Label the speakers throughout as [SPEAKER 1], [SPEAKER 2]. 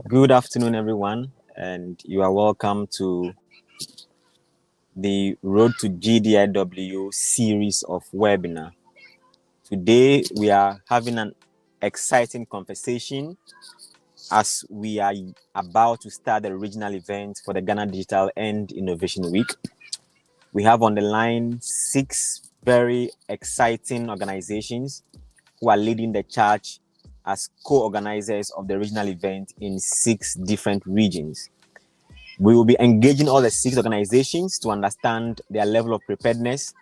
[SPEAKER 1] Good afternoon, everyone, and you are welcome to the Road to GDIW series of webinar. Today, we are having an exciting conversation as we are about to start the regional event for the Ghana Digital and Innovation Week. We have on the line 6 very exciting organizations who are leading the charge as co-organizers of the regional event in 6 different regions. We will be engaging all the 6 organizations to understand their level of preparedness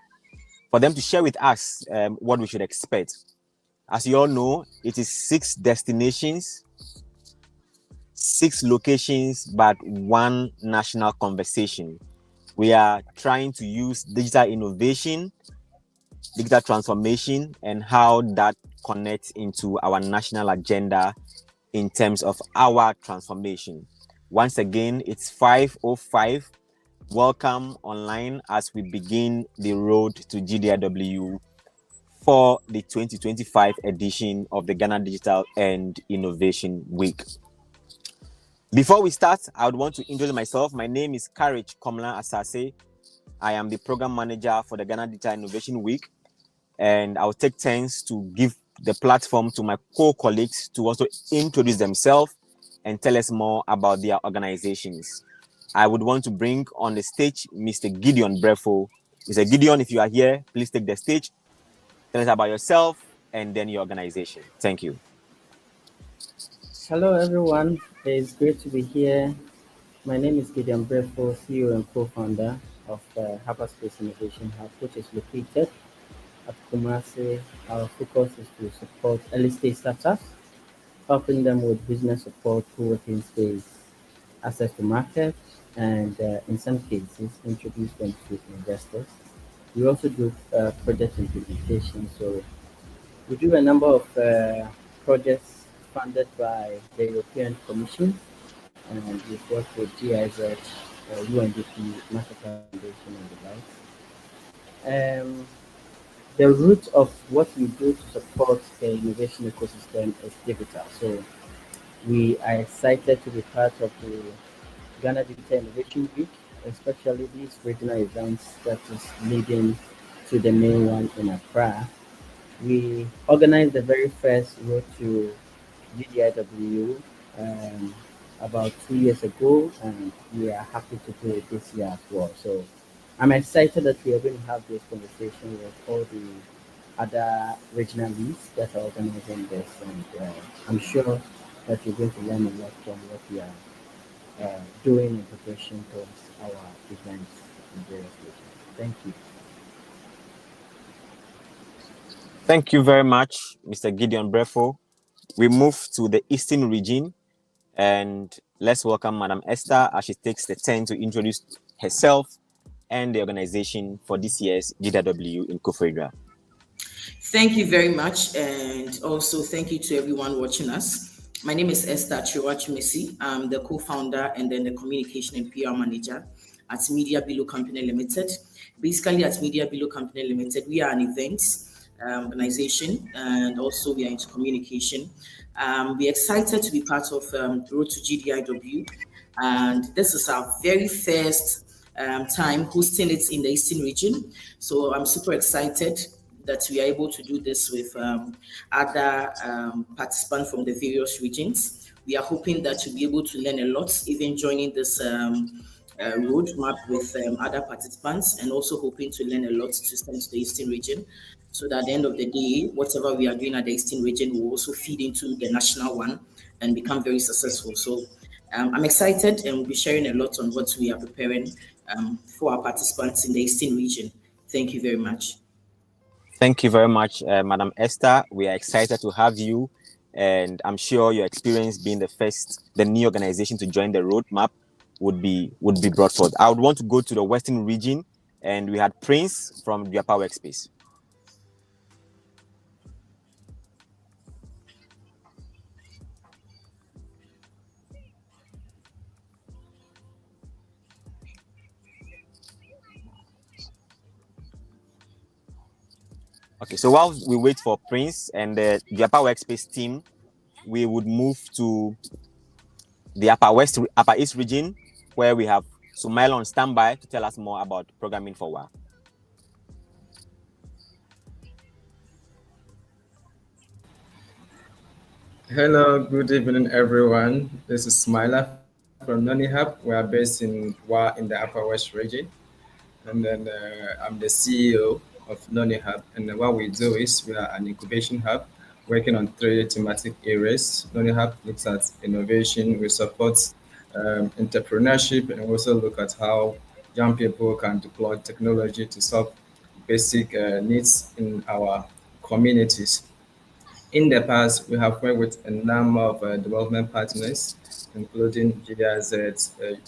[SPEAKER 1] for them to share with us what we should expect. As you all know, it is 6 destinations, 6 locations, but one national conversation. We are trying to use digital innovation, digital transformation, and how that connects into our national agenda in terms of our transformation. Once again, it's 5:05. Welcome online as we begin the road to GDIW for the 2025 edition of the Ghana Digital and Innovation Week. Before we start, I would want to introduce myself. My name is Courage Komla Asase. I am the program manager for the Ghana Digital Innovation Week, and I'll take turns to give the platform to my co-colleagues to also introduce themselves and tell us more about their organizations. I would want to bring on the stage Mr. Gideon Brefo. Mr. Gideon, if you are here, please take the stage. Tell us about yourself and then your organization. Thank you.
[SPEAKER 2] Hello, everyone. It's great to be here. My name is Gideon Brefo, CEO and co-founder of Hyperspace Innovation Hub, which is located at Kumasi. Our focus is to support early-stage startups, helping them with business support, co-working space, access to market, and in some cases, introduce them to investors. We also do project implementation. So we do a number of projects funded by the European Commission, and we've worked with GIZ, UNDP, Master Foundation, and the likes. The root of what we do to support the innovation ecosystem is digital. So we are excited to be part of the Ghana Digital Innovation Week, especially these regional events that is leading to the main one in Accra. We organized the very first road to GDIW about 2 years ago, and we are happy to do it this year as well. So I'm excited that we are going to have this conversation with all the other regional leads that are organizing this, and I'm sure that you're going to learn a lot from what we are doing in preparation towards our events in various regions. Thank you.
[SPEAKER 1] Thank you very much, Mr. Gideon Brefo. We move to the Eastern region, and let's welcome Madam Esther as she takes the turn to introduce herself and the organization for this year's GDIW in Koforidua.
[SPEAKER 3] Thank you very much, and also thank you to everyone watching us. My name is Esther Chiwachimesi. I'm the co-founder and then the communication and PR manager at Media Below Company Limited. Basically, at Media Below Company Limited, we are an events organization, and also we are into communication. We're excited to be part of Road to GDIW, and this is our very first time hosting it in the Eastern region. So I'm super excited that we are able to do this with other participants from the various regions. We are hoping that you'll be able to learn a lot, even joining this roadmap with other participants, and also hoping to learn a lot to send to the Eastern region, so that at the end of the day, whatever we are doing at the Eastern region will also feed into the national one and become very successful. So I'm excited, and we'll be sharing a lot on what we are preparing for our participants in the Eastern region. Thank you very much.
[SPEAKER 1] Thank you very much, Madam Esther. We are excited to have you, and I'm sure your experience being the new organization to join the roadmap would be brought forth. I would want to go to the Western region, and we had Prince from Duapa Workspace. Okay, so while we wait for Prince and the Duapa Workspace team, we would move to the Upper East region, where we have Sumail on standby to tell us more about programming for WA.
[SPEAKER 4] Hello, good evening, everyone. This is Smiler from Nonihab. We are based in Wa in the Upper West region, and then I'm the CEO of Nonihub. And what we do is we are an incubation hub working on three thematic areas. Nonihub looks at innovation, we support entrepreneurship, and also look at how young people can deploy technology to solve basic needs in our communities. In the past, we have worked with a number of development partners, including GDIZ,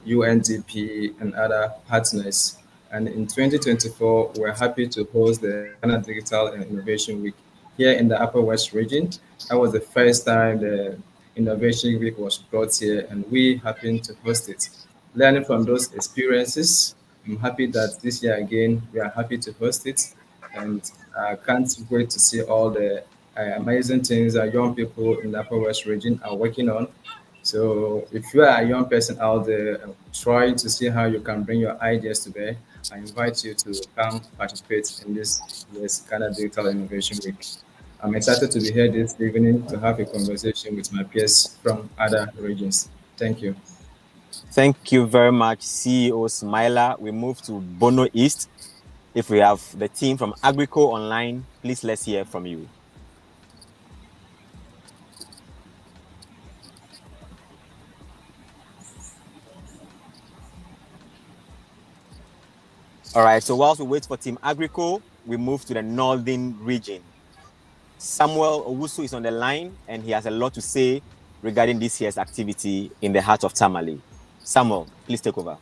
[SPEAKER 4] UNDP, and other partners. And in 2024, we're happy to host the Ghana Digital and Innovation Week here in the Upper West region. That was the first time the Innovation Week was brought here, and we happened to host it. Learning from those experiences, I'm happy that this year again, we are happy to host it. And I can't wait to see all the amazing things that young people in the Upper West region are working on. So if you are a young person out there trying to see how you can bring your ideas to bear, I invite you to come participate in this year's Ghana Digital Innovation Week. I'm excited to be here this evening to have a conversation with my peers from other regions. Thank you.
[SPEAKER 1] Thank you very much, CEO Smiler. We move to Bono East. If we have the team from Agrico online, please let's hear from you. All right, so whilst we wait for Team Agrico, we move to the northern region. Samuel Owusu is on the line, and he has a lot to say regarding this year's activity in the heart of Tamale. Samuel, please take over.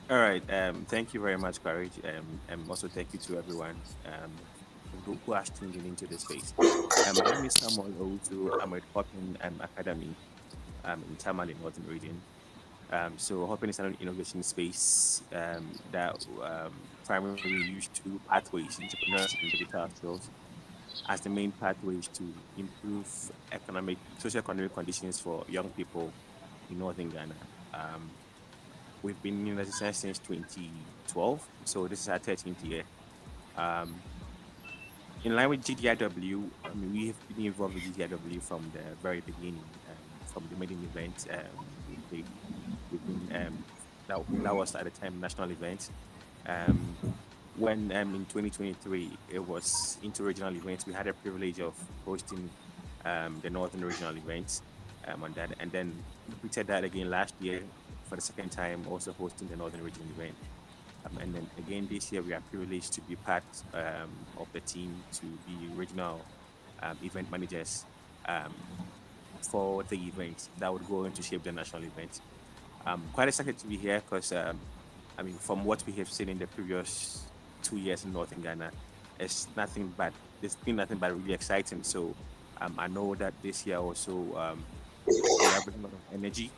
[SPEAKER 5] All right. Thank you very much, Courage. And also thank you to everyone who has tuned in into this space. My name is Samuel Owusu. I'm with Hopin Academy in Tamale Northern Region. So Hopin is an innovation space that primarily use two pathways, entrepreneurs and digital skills, as the main pathways to improve socio-economic conditions for young people in Northern Ghana. We've been in existence since 2012, so this is our 13th year. In line with GDIW, I mean, we have been involved with GDIW from the very beginning, from the maiden event. We've been that was at the time national event. When in 2023 it was inter-regional events, we had a privilege of hosting the Northern Regional events on that, and then repeated that again last year for the second time, also hosting the Northern Regional event. And then again this year, we are privileged to be part of the team to be regional event managers for the event that would go into shape the national event. Quite excited to be here because, I mean, from what we have seen in the previous 2 years in Northern Ghana, it's been nothing but really exciting. So I know that this year also we have a lot of energy.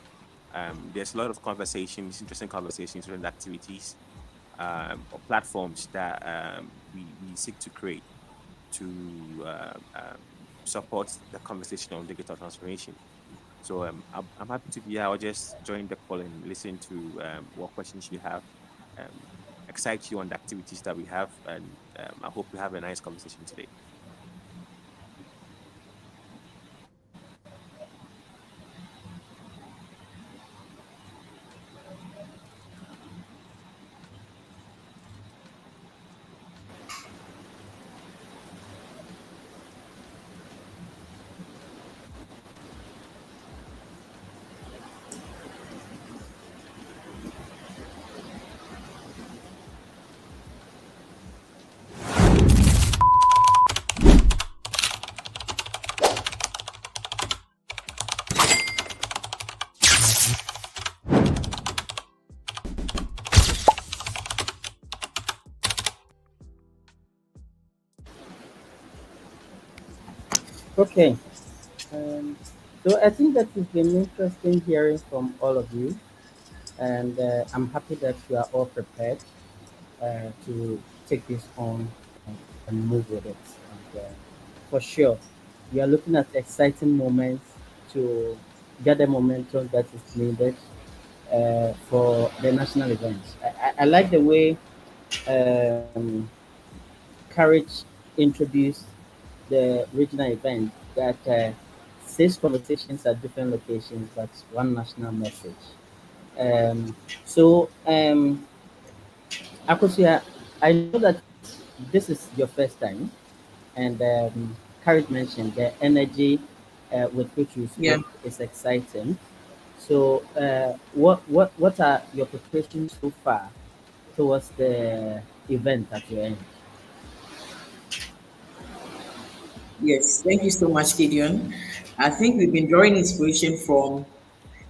[SPEAKER 5] There's a lot of conversations, interesting conversations, and activities or platforms that we seek to create to support the conversation on digital transformation. So I'm happy to be here. I'll just join the call and listen to what questions you have, excite you on the activities that we have, and I hope we have a nice conversation today.
[SPEAKER 2] Okay. Um, so I think that it's been interesting hearing from all of you, and I'm happy that you are all prepared to take this on and move with it. And for sure, we are looking at exciting moments to gather momentum that is needed for the national events. I like the way um, Courage introduced the regional event that six conversations at different locations, but one national message. Um, so, Akosia, I know that this is your first time, and Courage mentioned the energy with which you
[SPEAKER 3] Yeah.
[SPEAKER 2] spoke is exciting. So, what are your preparations so far towards the event at your end?
[SPEAKER 3] Yes. Thank you so much, Gideon. I think we've been drawing inspiration from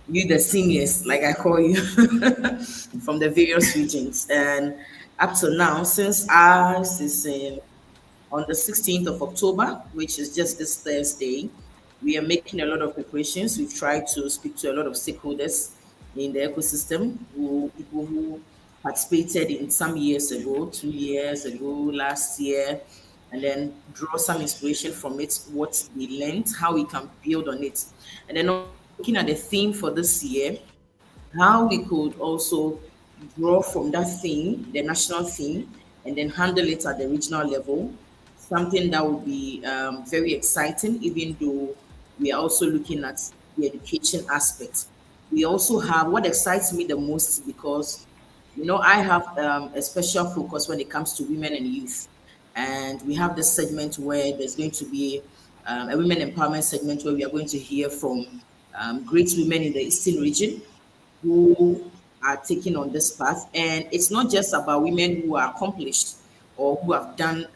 [SPEAKER 3] you, the seniors, like I call you, from the various regions. And up to now, since ours is on the 16th of October, which is just this Thursday, we are making a lot of preparations. We've tried to speak to a lot of stakeholders in the ecosystem, people who participated in some years ago, 2 years ago, last year, and then draw some inspiration from it, what we learned, how we can build on it. And then also looking at the theme for this year, how we could also draw from that theme, the national theme, and then handle it at the regional level. Something that would be very exciting, even though we are also looking at the education aspect. We also have what excites me the most because, I have a special focus when it comes to women and youth. And we have this segment where there's going to be a women empowerment segment where we are going to hear from great women in the Eastern region who are taking on this path. And it's not just about women who are accomplished or who have done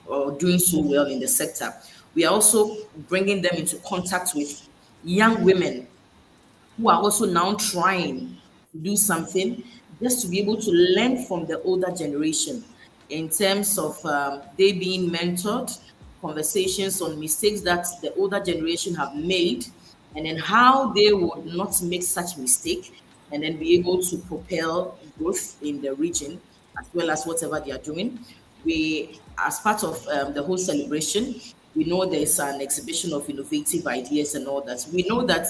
[SPEAKER 3] or doing so well in the sector. We are also bringing them into contact with young women who are also now trying to do something just to be able to learn from the older generation in terms of they being mentored, conversations on mistakes that the older generation have made, and then how they would not make such mistake and then be able to propel growth in the region as well as whatever they are doing. We, as part of the whole celebration, we know there's an exhibition of innovative ideas and all that. We know that,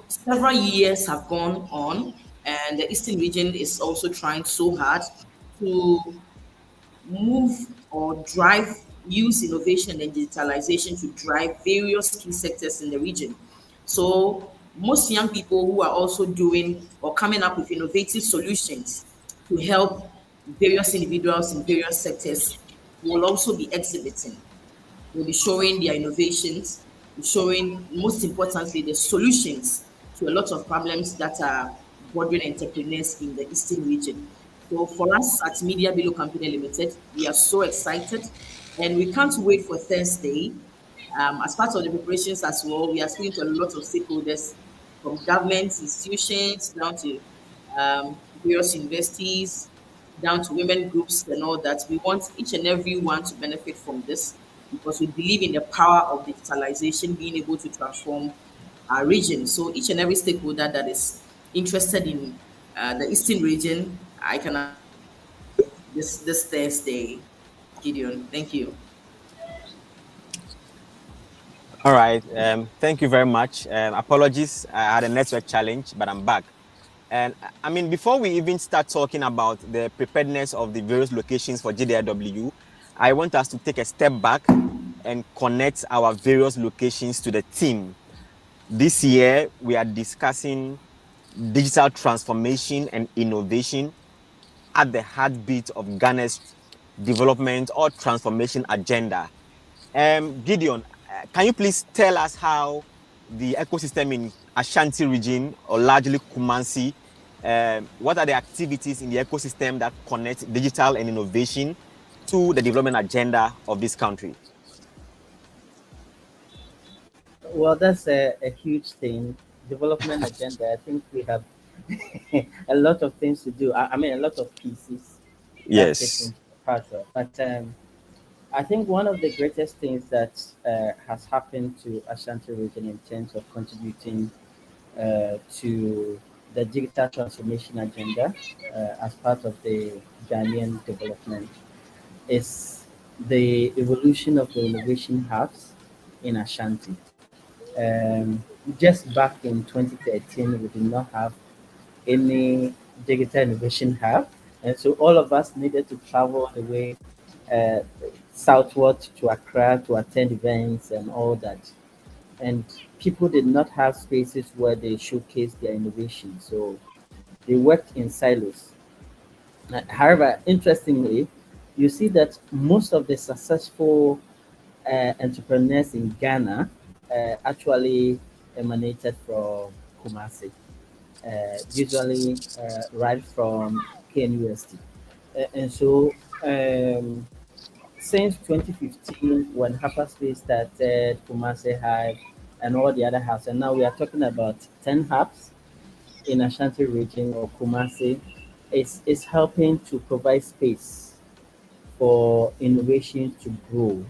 [SPEAKER 3] several years have gone on, and the Eastern region is also trying so hard to move or drive, use innovation and digitalization to drive various key sectors in the region. So most young people who are also doing or coming up with innovative solutions to help various individuals in various sectors will also be exhibiting. They'll be showing their innovations, showing, most importantly, the solutions to a lot of problems that are bothering entrepreneurs in the Eastern region. So for us at Media Below Company Limited, we are so excited and we can't wait for Thursday. As part of the preparations as well, we are speaking to a lot of stakeholders from government institutions down to various universities, down to women groups and all that. We want each and every one to benefit from this because we believe in the power of digitalization being able to transform our region. So each and every stakeholder that is interested in the Eastern region, I can assure you this Thursday. Gideon, thank you.
[SPEAKER 1] All right. Thank you very much. Apologies, I had a network challenge, but I'm back. And I mean, before we even start talking about the preparedness of the various locations for GDIW, I want us to take a step back and connect our various locations to the team. This year, we are discussing digital transformation and innovation at the heartbeat of Ghana's development or transformation agenda. Gideon, can you please tell us how the ecosystem in Ashanti region, or largely Kumasi, what are the activities in the ecosystem that connect digital and innovation to the development agenda of this country?
[SPEAKER 2] Well, that's a huge thing. Development agenda. I think we have a lot of things to do. I mean, a lot of pieces that fit
[SPEAKER 1] Yes.
[SPEAKER 2] into the puzzle. But I think one of the greatest things that has happened to Ashanti region in terms of contributing to the digital transformation agenda as part of the Ghanaian development is the evolution of the innovation hubs in Ashanti. just back in 2013, we did not have any digital innovation hub. And so all of us needed to travel all the way uh, southward to Accra to attend events and all that. And people did not have spaces where they showcase their innovation. So they worked in silos. However, interestingly, you see that most of the successful entrepreneurs in Ghana actually emanated from Kumasi, usually right from KNUST. And so um, since 2015, when Hyperspace started, Kumasi Hive, and all the other hubs, and now we are talking about 10 hubs in Ashanti region or Kumasi, is helping to provide space for innovation to grow,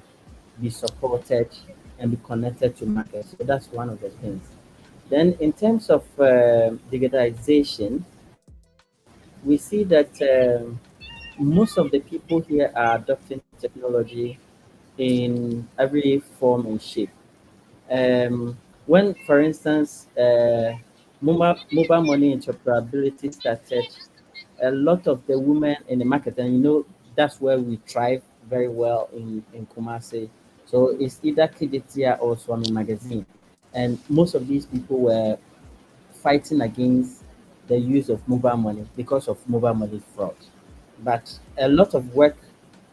[SPEAKER 2] be supported, and be connected to markets. So that's one of the things. Then, in terms of digitalization, we see that most of the people here are adopting technology in every form and shape. When, for instance, mobile money interoperability started, a lot of the women in the market, and that's where we thrive very well in Kumasi. So it's either Kiditia or Swami Magazine. And most of these people were fighting against the use of mobile money because of mobile money fraud. But a lot of work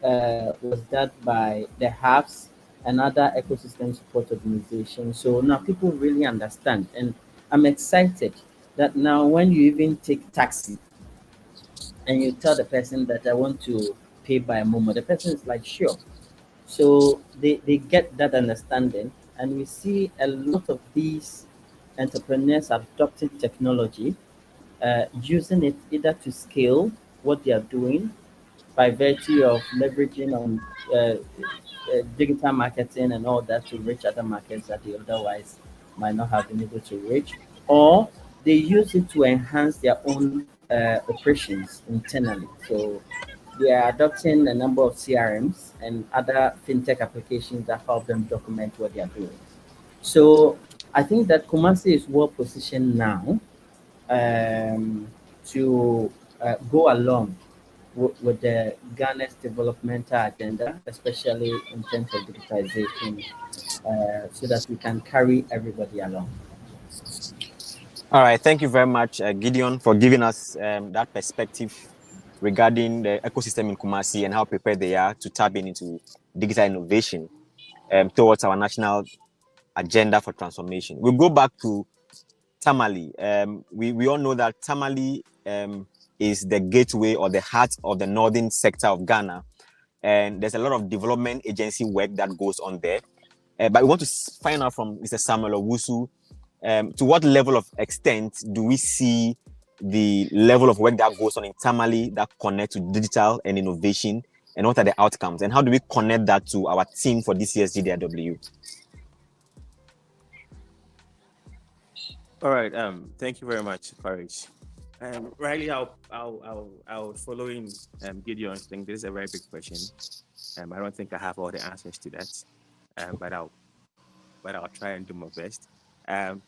[SPEAKER 2] was done by the hubs and other ecosystem support organizations. So now people really understand. And I'm excited that now when you even take taxi and you tell the person that I want to pay by Momo, the person is like, sure. So they get that understanding. And we see a lot of these entrepreneurs adopting technology, using it either to scale what they are doing by virtue of leveraging on digital marketing and all that to reach other markets that they otherwise might not have been able to reach, or they use it to enhance their own operations internally. So they are adopting a number of CRMs and other fintech applications that help them document what they are doing. So I think that Kumasi is well positioned now um, to go along with the Ghana's developmental agenda, especially in terms of digitization, so that we can carry everybody along.
[SPEAKER 1] All right, thank you very much, Gideon, for giving us that perspective regarding the ecosystem in Kumasi and how prepared they are to tap into digital innovation towards our national agenda for transformation. We'll go back to Tamale. We all know that Tamale is the gateway or the heart of the northern sector of Ghana, and there's a lot of development agency work that goes on there. But we want to find out from Mr. Samuel Owusu, to what level of extent do we see the level of work that goes on in Tamale that connects to digital and innovation, and what are the outcomes, and how do we connect that to our team for this year's GDIW?
[SPEAKER 5] All right. Thank you very much, Courage. Riley, I'll follow in Gideon's thing. This is a very big question. I don't think I have all the answers to that. But I'll try and do my best. Um,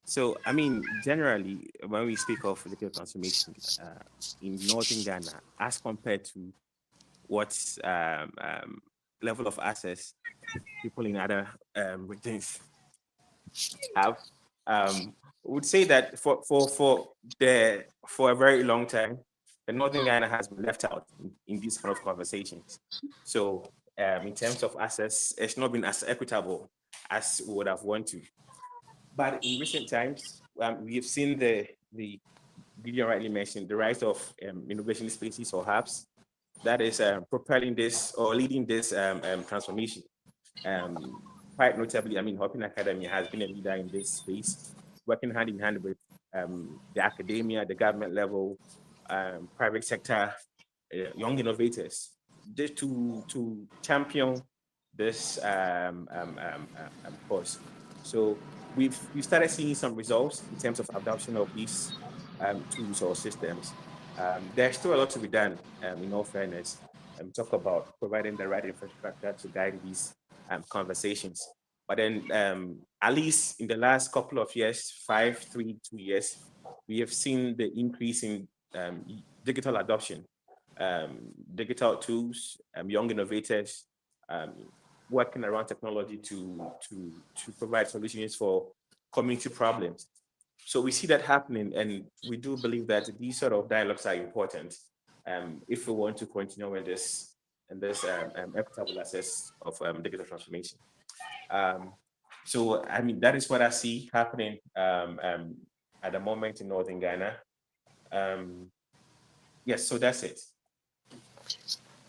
[SPEAKER 5] so I mean, generally, when we speak of digital transformation in northern Ghana, as compared to what level of access people in other regions have, would say that for a very long time, the Northern Ghana has been left out in these kind of conversations. So in terms of access, it's not been as equitable as we would have wanted to. But in recent times, we have seen the Gideon rightly mentioned the rise of innovation spaces or hubs that is propelling this or leading this transformation. Um, Quite notably, I mean, Hopin Academy has been a leader in this space, working hand in hand with the academia, the government level, private sector, young innovators, just to champion this course. So we started seeing some results in terms of adoption of these tools or systems. There's still a lot to be done, in all fairness. Talk about providing the right infrastructure to guide these conversations. But then, at least in the last couple of years, 2 years, we have seen the increase in digital adoption, digital tools, young innovators um, working around technology to provide solutions for community problems. So we see that happening, and we do believe that these sort of dialogues are important if we want to continue in this equitable access of digital transformation. Um, so I mean that is what I see happening at the moment in Northern Ghana. Yes, so that's it.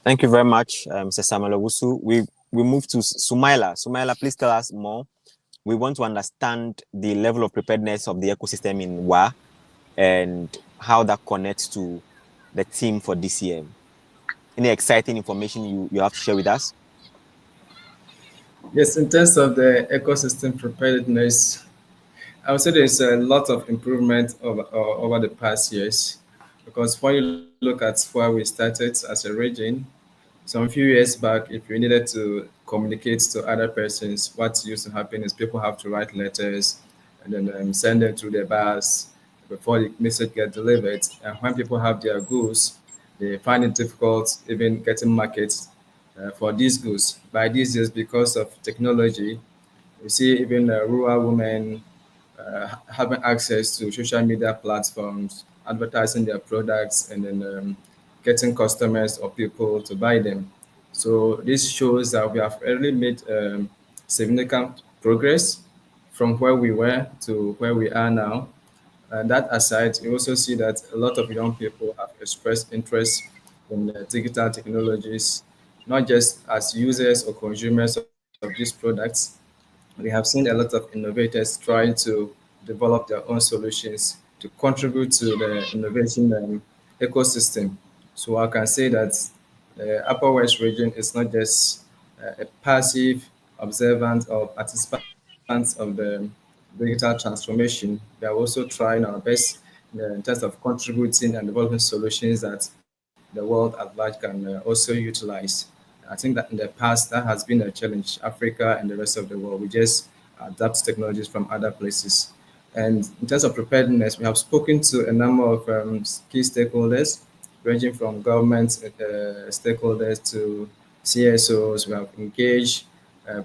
[SPEAKER 1] Thank you very much, Mr. Samuel Owusu. We move to Sumaila. Sumaila, please tell us more. We want to understand the level of preparedness of the ecosystem in WA and how that connects to the theme for this year. Any exciting information you have to share with us?
[SPEAKER 4] Yes, in terms of the ecosystem preparedness, I would say there's a lot of improvement over the past years because when you look at where we started as a region, some few years back, if you needed to communicate to other persons, what used to happen is people have to write letters and then send them through the bus before the message get delivered. And when people have their goods, they find it difficult even getting markets for these goods. By these years, because of technology, you see even rural women having access to social media platforms, advertising their products, and then getting customers or people to buy them. So this shows that we have really made significant progress from where we were to where we are now. And that aside, you also see that a lot of young people have expressed interest in digital technologies, not just as users or consumers of these products. We have seen a lot of innovators trying to develop their own solutions to contribute to the innovation ecosystem. So I can say that the Upper West region is not just a passive observant or participant of the digital transformation. We are also trying our best in terms of contributing and developing solutions that the world at large can also utilize. I think that in the past that has been a challenge. Africa and the rest of the world, we just adapt technologies from other places. And in terms of preparedness, we have spoken to a number of key stakeholders, ranging from government stakeholders to CSOs. We have engaged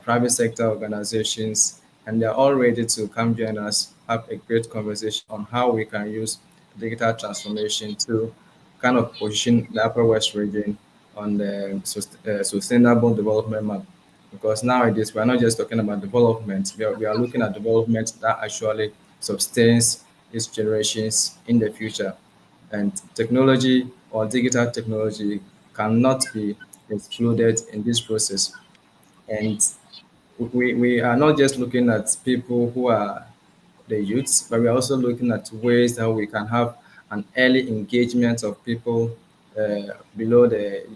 [SPEAKER 4] private sector organizations, and they're all ready to come join us, have a great conversation on how we can use digital transformation to kind of position the Upper West region on the sustainable development map. Because nowadays we're not just talking about development, we are looking at development that actually sustains its generations in the future. And technology or digital technology cannot be excluded in this process. And we are not just looking at people who are the youths, but we are also looking at ways that we can have an early engagement of people below the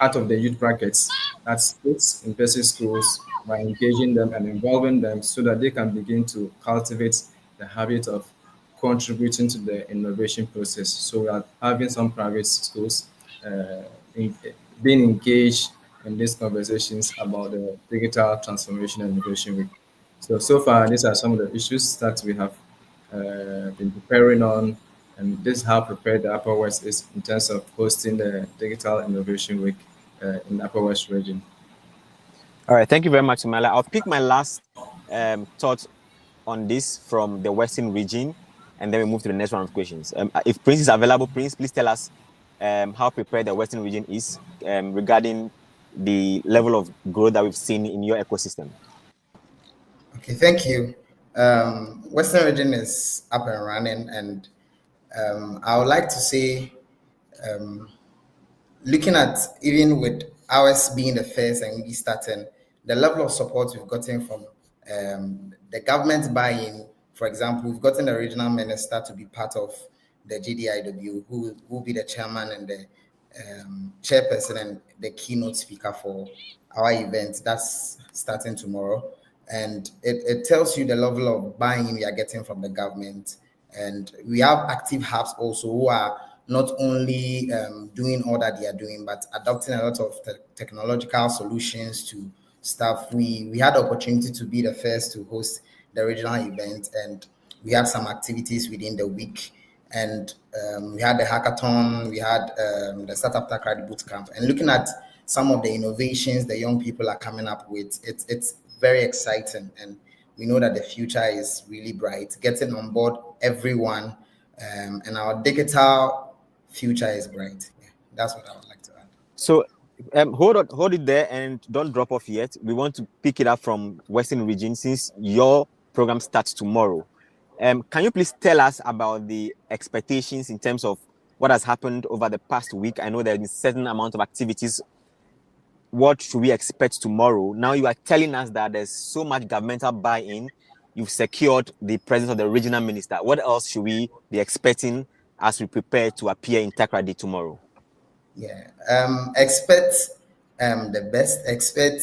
[SPEAKER 4] out of the youth brackets at states in basic schools by engaging them and involving them so that they can begin to cultivate the habit of contributing to the innovation process. So we are having some private schools in, being engaged in these conversations about the digital transformation and innovation week. So far, these are some of the issues that we have been preparing on, and this is how prepared the Upper West is in terms of hosting the Digital Innovation Week in the Upper West region.
[SPEAKER 1] All right, thank you very much, Sumaila. I'll pick my last thought on this from the Western region, and then we move to the next round of questions. If Prince is available, Prince, please tell us how prepared the Western region is regarding the level of growth that we've seen in your ecosystem.
[SPEAKER 6] Okay, thank you. Western region is up and running, and I would like to say, looking at even with ours being the first and we starting, the level of support we've gotten from the government buy-in. For example, we've gotten the regional minister to be part of the GDIW, who will be the chairman and the chairperson and the keynote speaker for our event that's starting tomorrow. And it tells you the level of buy-in we are getting from the government. And we have active hubs also who are not only doing all that they are doing, but adopting a lot of technological solutions to stuff. We had the opportunity to be the first to host the regional event, and we had some activities within the week. And we had the hackathon, we had the Startup Tech Ready Bootcamp, and looking at some of the innovations the young people are coming up with, it's very exciting, and we know that the future is really bright. Getting on board everyone, and our digital future is bright. Yeah, that's what I would like to add.
[SPEAKER 1] So hold it there and don't drop off yet. We want to pick it up from Western Region since your program starts tomorrow. Can you please tell us about the expectations in terms of what has happened over the past week? I know there is a certain amount of activities. What should we expect tomorrow? Now you are telling us that there's so much governmental buy-in. You've secured the presence of the regional minister. What else should we be expecting as we prepare to appear in Takrady tomorrow?
[SPEAKER 6] Yeah, expect the best. Expect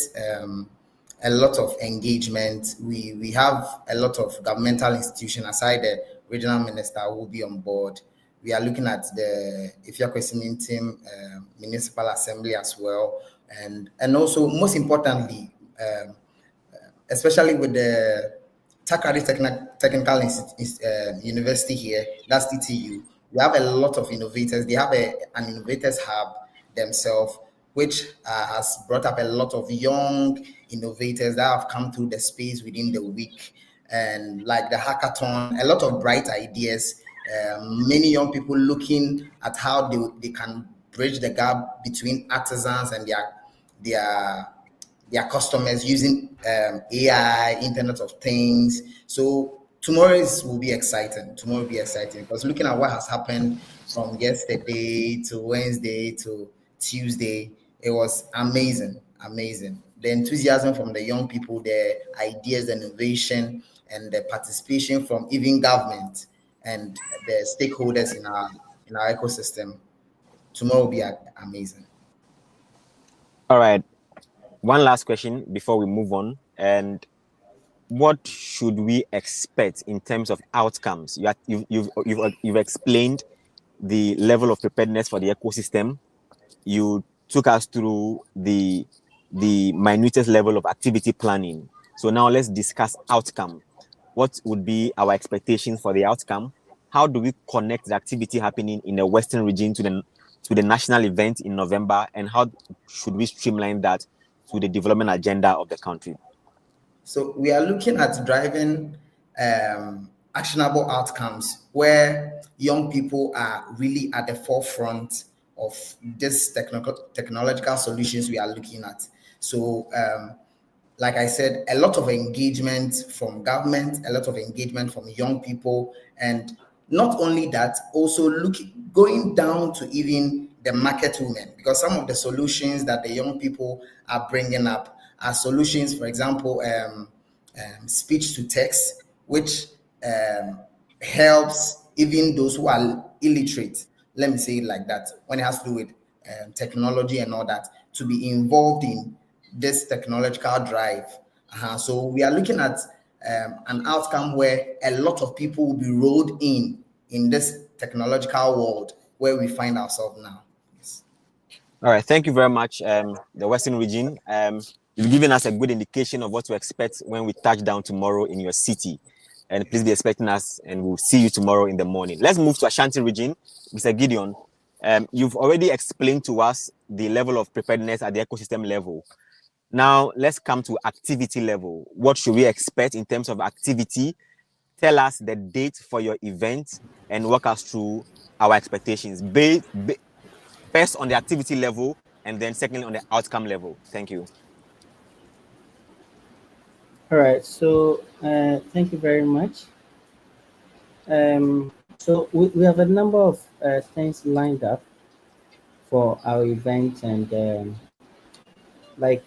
[SPEAKER 6] a lot of engagement. We have a lot of governmental institutions aside the regional minister who will be on board. We are looking at the Ifya Kwesimin team, municipal assembly as well, and also most importantly, especially with the Takrady Technical University here, that's TTU. We have a lot of innovators. They have an innovators hub themselves, which has brought up a lot of young innovators that have come through the space within the week. And like the hackathon, a lot of bright ideas. Many young people looking at how they can bridge the gap between artisans and their customers using AI, Internet of Things. So tomorrow will be exciting. Tomorrow will be exciting because looking at what has happened from yesterday to Wednesday to Tuesday, it was amazing, amazing. The enthusiasm from the young people, the ideas, the innovation, and the participation from even government and the stakeholders in our ecosystem. Tomorrow will be amazing.
[SPEAKER 1] All right. One last question before we move on. And what should we expect in terms of outcomes? You've explained the level of preparedness for the ecosystem. You took us through the minutest level of activity planning. So now let's discuss outcome. What would be our expectations for the outcome? How do we connect the activity happening in the Western region to the national event in November? And how should we streamline that to the development agenda of the country?
[SPEAKER 6] So we are looking at driving actionable outcomes where young people are really at the forefront of this technological solutions we are looking at. So like I said, a lot of engagement from government, a lot of engagement from young people, and not only that, also going down to even the market women, because some of the solutions that the young people are bringing up are solutions, for example, speech to text, which helps even those who are illiterate, let me say it like that, when it has to do with technology and all that, to be involved in this technological drive. So we are looking at an outcome where a lot of people will be rolled in this technological world where we find ourselves now. Yes.
[SPEAKER 1] All right, thank you very much, the Western region. You've given us a good indication of what to expect when we touch down tomorrow in your city. And please be expecting us, and we'll see you tomorrow in the morning. Let's move to Ashanti region. Mr. Gideon, you've already explained to us the level of preparedness at the ecosystem level. Now, let's come to activity level. What should we expect in terms of activity? Tell us the date for your event and walk us through our expectations. First on the activity level, and then secondly on the outcome level. Thank you.
[SPEAKER 2] All right. So thank you very much. So we have a number of things lined up for our event, and like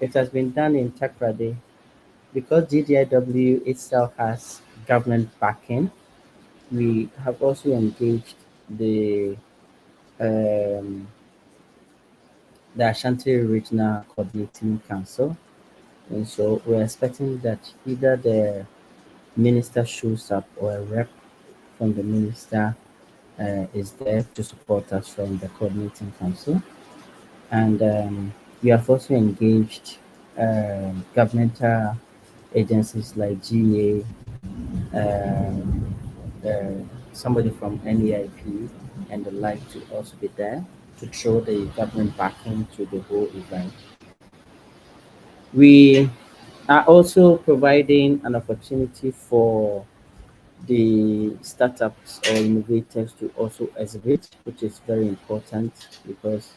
[SPEAKER 2] it has been done in Takrady, because GDIW itself has government backing. We have also engaged um, the Ashanti Regional Coordinating Council, and so we're expecting that either the minister shows up or a rep from the minister is there to support us from the coordinating council. And we have also engaged governmental agencies like GA, somebody from NEIP and the like to also be there to throw the government backing to the whole event. We are also providing an opportunity for the startups or innovators to also exhibit, which is very important because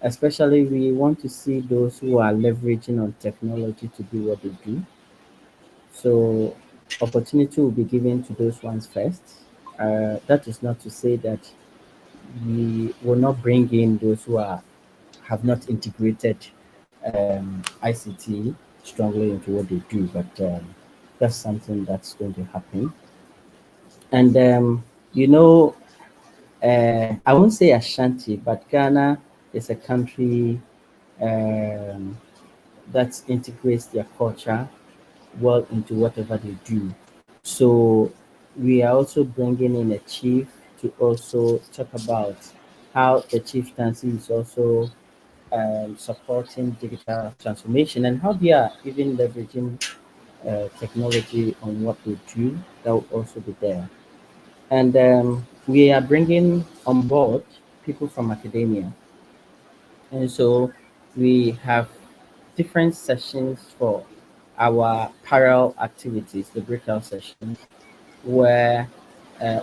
[SPEAKER 2] especially we want to see those who are leveraging on technology to do what they do. So opportunity will be given to those ones first. That is not to say that we will not bring in those who are have not integrated ICT strongly into what they do, but that's something that's going to happen. And I won't say Ashanti, but Ghana is a country um, that integrates their culture well into whatever they do. So we are also bringing in a chief to also talk about how the chieftaincy is also supporting digital transformation and how they are even leveraging technology on what they do. That will also be there. And we are bringing on board people from academia. And so we have different sessions for our parallel activities, the breakout sessions, where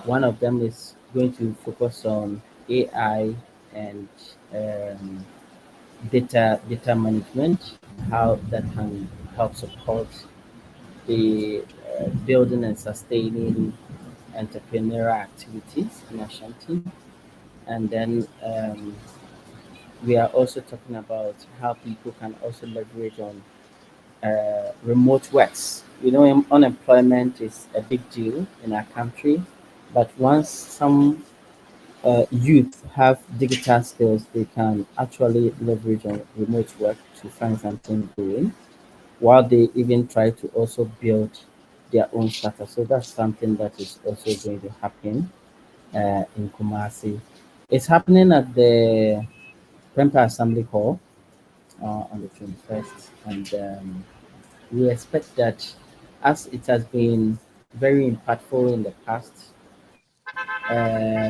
[SPEAKER 2] one of them is going to focus on AI and um, data management, how that can help support the building and sustaining entrepreneurial activities in Ashanti. And then we are also talking about how people can also leverage on remote works. Unemployment is a big deal in our country, but once some youth have digital skills, they can actually leverage on remote work to find something doing, while they even try to also build their own startup. So that's something that is also going to happen in Kumasi. It's happening at the Prempa Assembly Hall on the 21st, and we expect that as it has been very impactful in the past,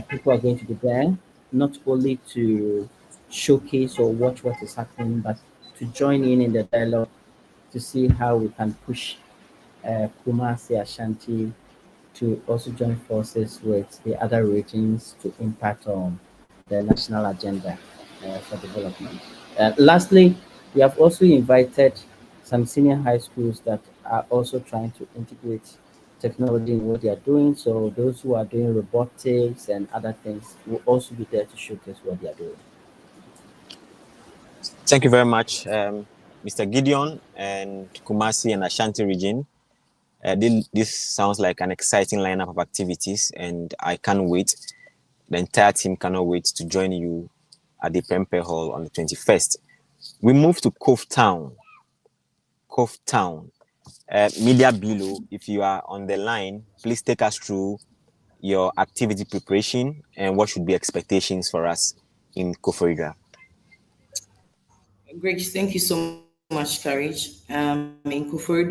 [SPEAKER 2] people are going to be there not only to showcase or watch what is happening, but to join in the dialogue to see how we can push Kumasi Ashanti to also join forces with the other regions to impact on the national agenda for development. Lastly, we have also invited some senior high schools that are also trying to integrate technology in what they are doing. So those who are doing robotics and other things will also be there to showcase what they are doing.
[SPEAKER 1] Thank you very much, Mr. Gideon and Kumasi and Ashanti region. This sounds like an exciting lineup of activities, and I can't wait. The entire team cannot wait to join you at the Prempe Hall on the 21st. We move to Cove Town. Cove Town. Media Below, if you are on the line, please take us through your activity preparation and what should be expectations for us in Koforidua.
[SPEAKER 3] Great, thank you so much, Courage. In Kufuor,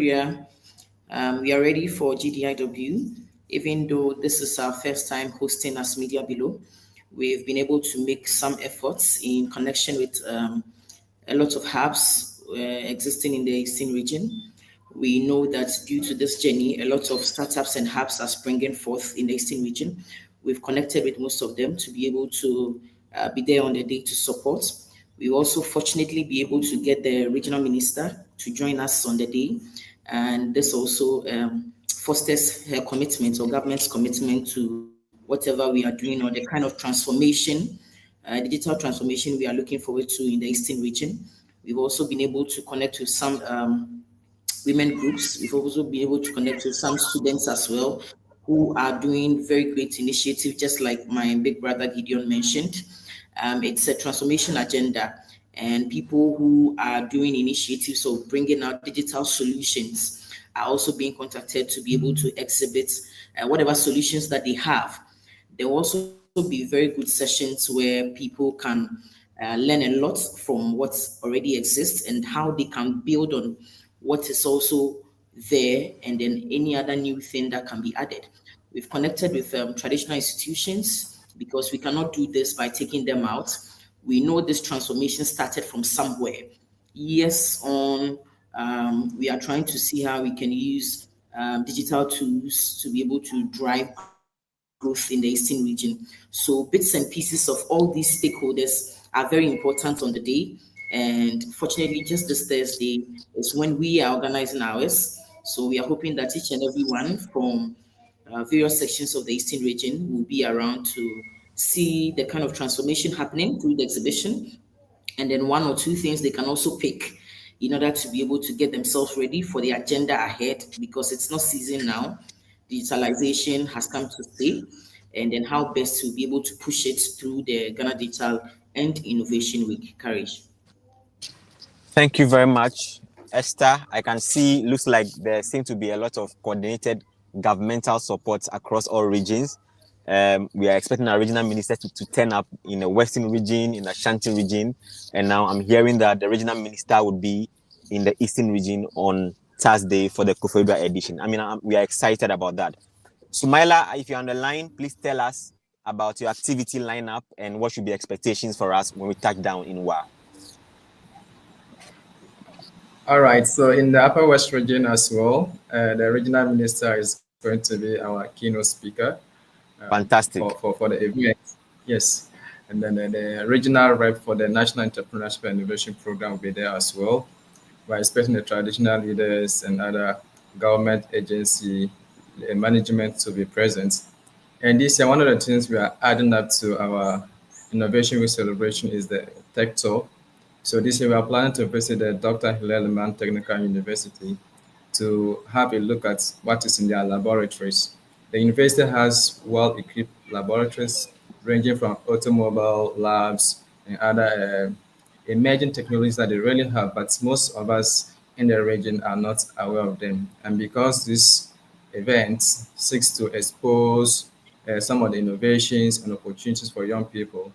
[SPEAKER 3] we are ready for GDIW. Even though this is our first time hosting as Media Below, we've been able to make some efforts in connection with a lot of hubs existing in the Eastern region. We know that due to this journey, a lot of startups and hubs are springing forth in the Eastern region. We've connected with most of them to be able to be there on the day to support. We also fortunately be able to get the regional minister to join us on the day, and this also fosters her commitment or government's commitment to whatever we are doing or the kind of transformation, digital transformation we are looking forward to in the Eastern region. We've also been able to connect with some women groups. We've also been able to connect with some students as well who are doing very great initiatives, just like my big brother Gideon mentioned. It's a transformation agenda, and people who are doing initiatives of bringing out digital solutions are also being contacted to be able to exhibit whatever solutions that they have. There will also be very good sessions where people can learn a lot from what already exists and how they can build on what is also there, and then any other new thing that can be added. We've connected with traditional institutions because we cannot do this by taking them out. We know this transformation started from somewhere. Yes, on we are trying to see how we can use digital tools to be able to drive growth in the Eastern region. So bits and pieces of all these stakeholders are very important on the day. And fortunately, just this Thursday is when we are organizing ours. So we are hoping that each and every one from various sections of the Eastern region will be around to see the kind of transformation happening through the exhibition, and then one or two things they can also pick in order to be able to get themselves ready for the agenda ahead, because it's not season now. Digitalization has come to stay, and then how best to be able to push it through the Ghana Digital and Innovation Week. Courage.
[SPEAKER 1] Thank you very much, Esther. I can see, looks like there seems to be a lot of coordinated governmental support across all regions. We are expecting our regional minister to turn up in the Western region, in the Ashanti region, and now I'm hearing that the regional minister would be in the Eastern region on Thursday for the Kofebra edition. I mean, we are excited about that. Sumaila, if you're on the line, please tell us about your activity lineup and what should be expectations for us when we touch down in WA.
[SPEAKER 4] All right, so in the Upper West region as well, the regional minister is going to be our keynote speaker
[SPEAKER 1] Fantastic.
[SPEAKER 4] for the event. Yes, and then the regional rep for the National Entrepreneurship and Innovation Program will be there as well. We're expecting the traditional leaders and other government agency management to be present. And this year, one of the things we are adding up to our Innovation Week celebration is the Tech Tour. So this year we are planning to visit the Dr. Hillel Liman Technical University to have a look at what is in their laboratories. The university has well-equipped laboratories ranging from automobile labs and other emerging technologies that they really have, but most of us in the region are not aware of them. And because this event seeks to expose some of the innovations and opportunities for young people,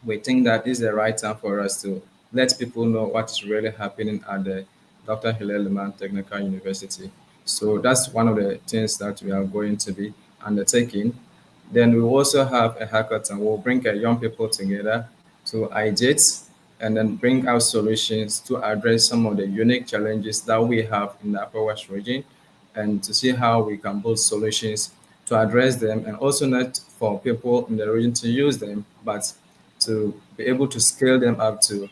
[SPEAKER 4] we think that this is the right time for us to let people know what is really happening at the Dr. Hillel Liman Technical University. So that's one of the things that we are going to be undertaking. Then we also have a hackathon. We'll bring young people together to ideate and then bring out solutions to address some of the unique challenges that we have in the Upper West region, and to see how we can build solutions to address them, and also not for people in the region to use them, but to be able to scale them up to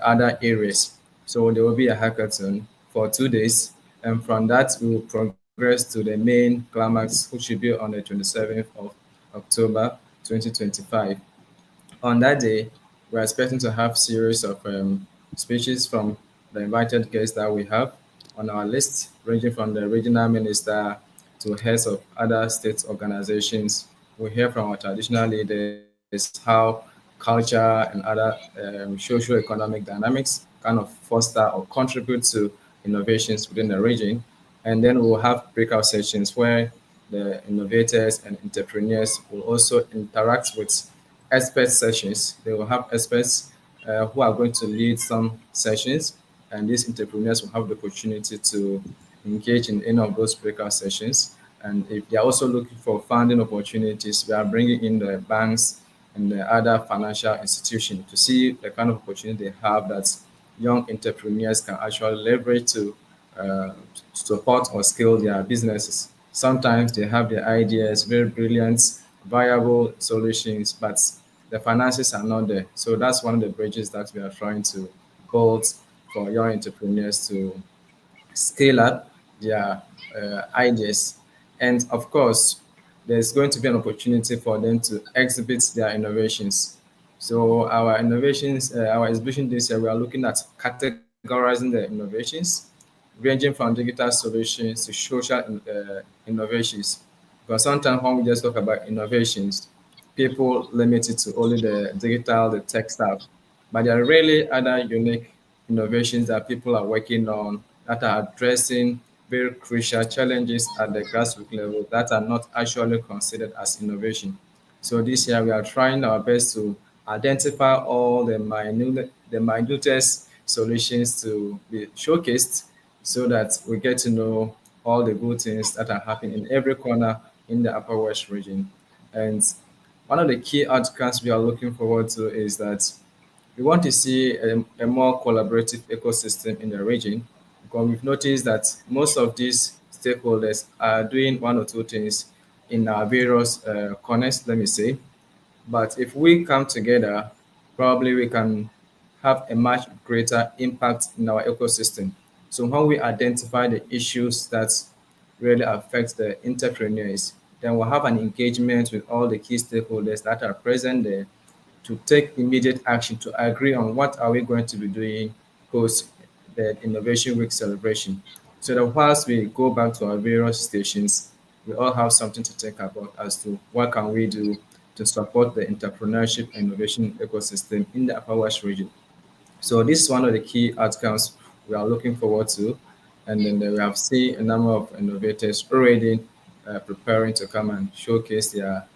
[SPEAKER 4] other areas. So there will be a hackathon for 2 days, and from that we will progress to the main climax, which will be on the 27th of October 2025. On that day, we're expecting to have series of speeches from the invited guests that we have on our list, ranging from the regional minister to heads of other state organizations. We hear from our traditional leaders how culture and other socio-economic dynamics kind of foster or contribute to innovations within the region. And then we'll have breakout sessions where the innovators and entrepreneurs will also interact with expert sessions. They will have experts who are going to lead some sessions, and these entrepreneurs will have the opportunity to engage in any of those breakout sessions. And if they are also looking for funding opportunities, we are bringing in the banks and the other financial institutions to see the kind of opportunity they have that young entrepreneurs can actually leverage to support or scale their businesses. Sometimes they have the ideas, very brilliant, viable solutions, but the finances are not there. So that's one of the bridges that we are trying to build for young entrepreneurs to scale up their ideas. And of course, there's going to be an opportunity for them to exhibit their innovations. So our innovations, our exhibition this year, we are looking at categorizing the innovations, ranging from digital solutions to social innovations. Because sometimes when we just talk about innovations, people limit it to only the digital, the tech stuff. But there are really other unique innovations that people are working on that are addressing very crucial challenges at the grassroots level that are not actually considered as innovation. So this year we are trying our best to identify all the minutest solutions to be showcased so that we get to know all the good things that are happening in every corner in the Upper West region. And one of the key outcomes we are looking forward to is that we want to see a more collaborative ecosystem in the region because we've noticed that most of these stakeholders are doing one or two things in our various corners, let me say. But if we come together, probably we can have a much greater impact in our ecosystem. So when we identify the issues that really affect the entrepreneurs, then we'll have an engagement with all the key stakeholders that are present there to take immediate action to agree on what are we going to be doing post the Innovation Week celebration. So that whilst we go back to our various stations, we all have something to think about as to what can we do to support the entrepreneurship and innovation ecosystem in the Upper West region. So this is one of the key outcomes we are looking forward to. And then we have seen a number of innovators already preparing to come and showcase their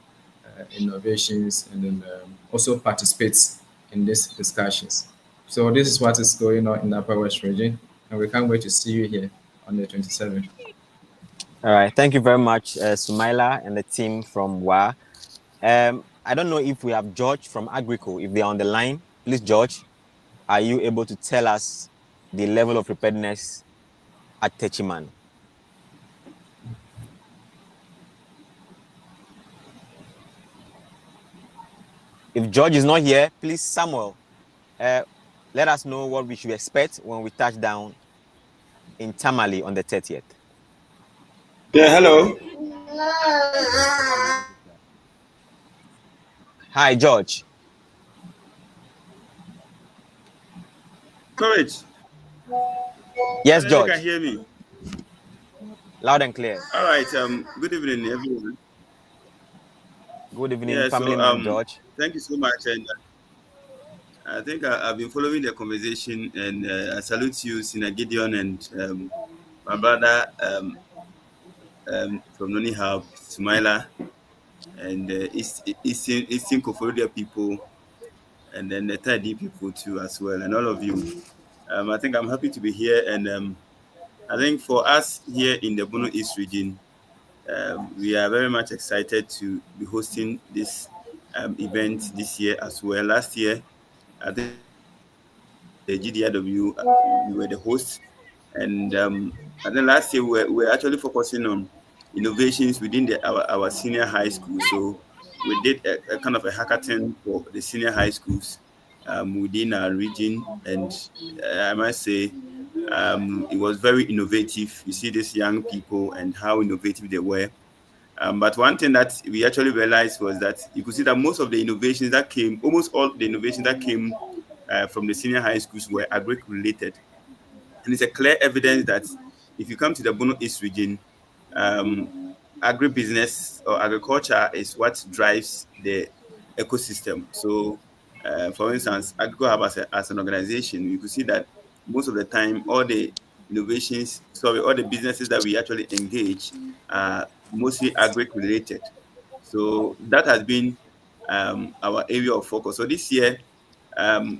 [SPEAKER 4] innovations and then also participates in these discussions. So this is what is going on in the Upper West region, and we can't wait to see you here on the 27th.
[SPEAKER 1] All right. Thank you very much, Sumaila and the team from WA. I don't know if we have George from Agrico. If they're on the line, please, George, are you able to tell us the level of preparedness at Techiman? If George is not here, please, Samuel, uh, let us know what we should expect when we touch down in Tamale on the 30th.
[SPEAKER 7] Yeah, hello.
[SPEAKER 1] Hi, George.
[SPEAKER 7] Courage. I
[SPEAKER 1] Yes,
[SPEAKER 7] don't know if you can
[SPEAKER 1] George.
[SPEAKER 7] hear me.
[SPEAKER 1] Loud and clear.
[SPEAKER 7] All right. Good evening, everyone.
[SPEAKER 1] Good evening,
[SPEAKER 7] Yeah.
[SPEAKER 1] family
[SPEAKER 7] So
[SPEAKER 1] man, George.
[SPEAKER 7] thank you so much, and I think I've been following the conversation, and I salute you, Sina Gideon, and my brother from Noni Hub, Sumaila, and Eastern Koforidua people, and then the Tadi people too as well, and all of you. I think I'm happy to be here, and I think for us here in the Bono East region, we are very much excited to be hosting this event this year as well. Last year, I think the GDIW, we were the host. And I think last year we were actually focusing on innovations within our senior high school. So we did a kind of a hackathon for the senior high schools within our region. And I must say, it was very innovative. You see these young people and how innovative they were. But one thing that we actually realized was that you could see that most of the innovations that came, almost all the innovations that came from the senior high schools were agri related. And it's a clear evidence that if you come to the Bono East region, um, agribusiness or agriculture is what drives the ecosystem. So, for instance, AgriCo as an organization, you could see that most of the time, all the businesses that we actually engage are mostly agri related. So that has been our area of focus. So this year,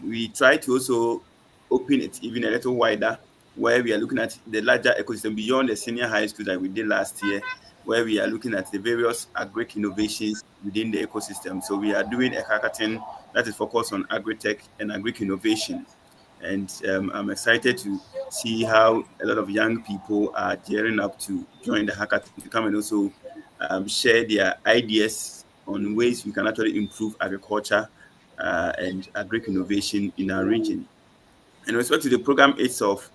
[SPEAKER 7] we try to also open it even a little wider, where we are looking at the larger ecosystem beyond the senior high school that we did last year, where we are looking at the various agri innovations within the ecosystem. So we are doing a hackathon that is focused on agri-tech and agri innovation. And I'm excited to see how a lot of young people are gearing up to join the hackathon to come and also share their ideas on ways we can actually improve agriculture and agri innovation in our region. In respect to the program itself,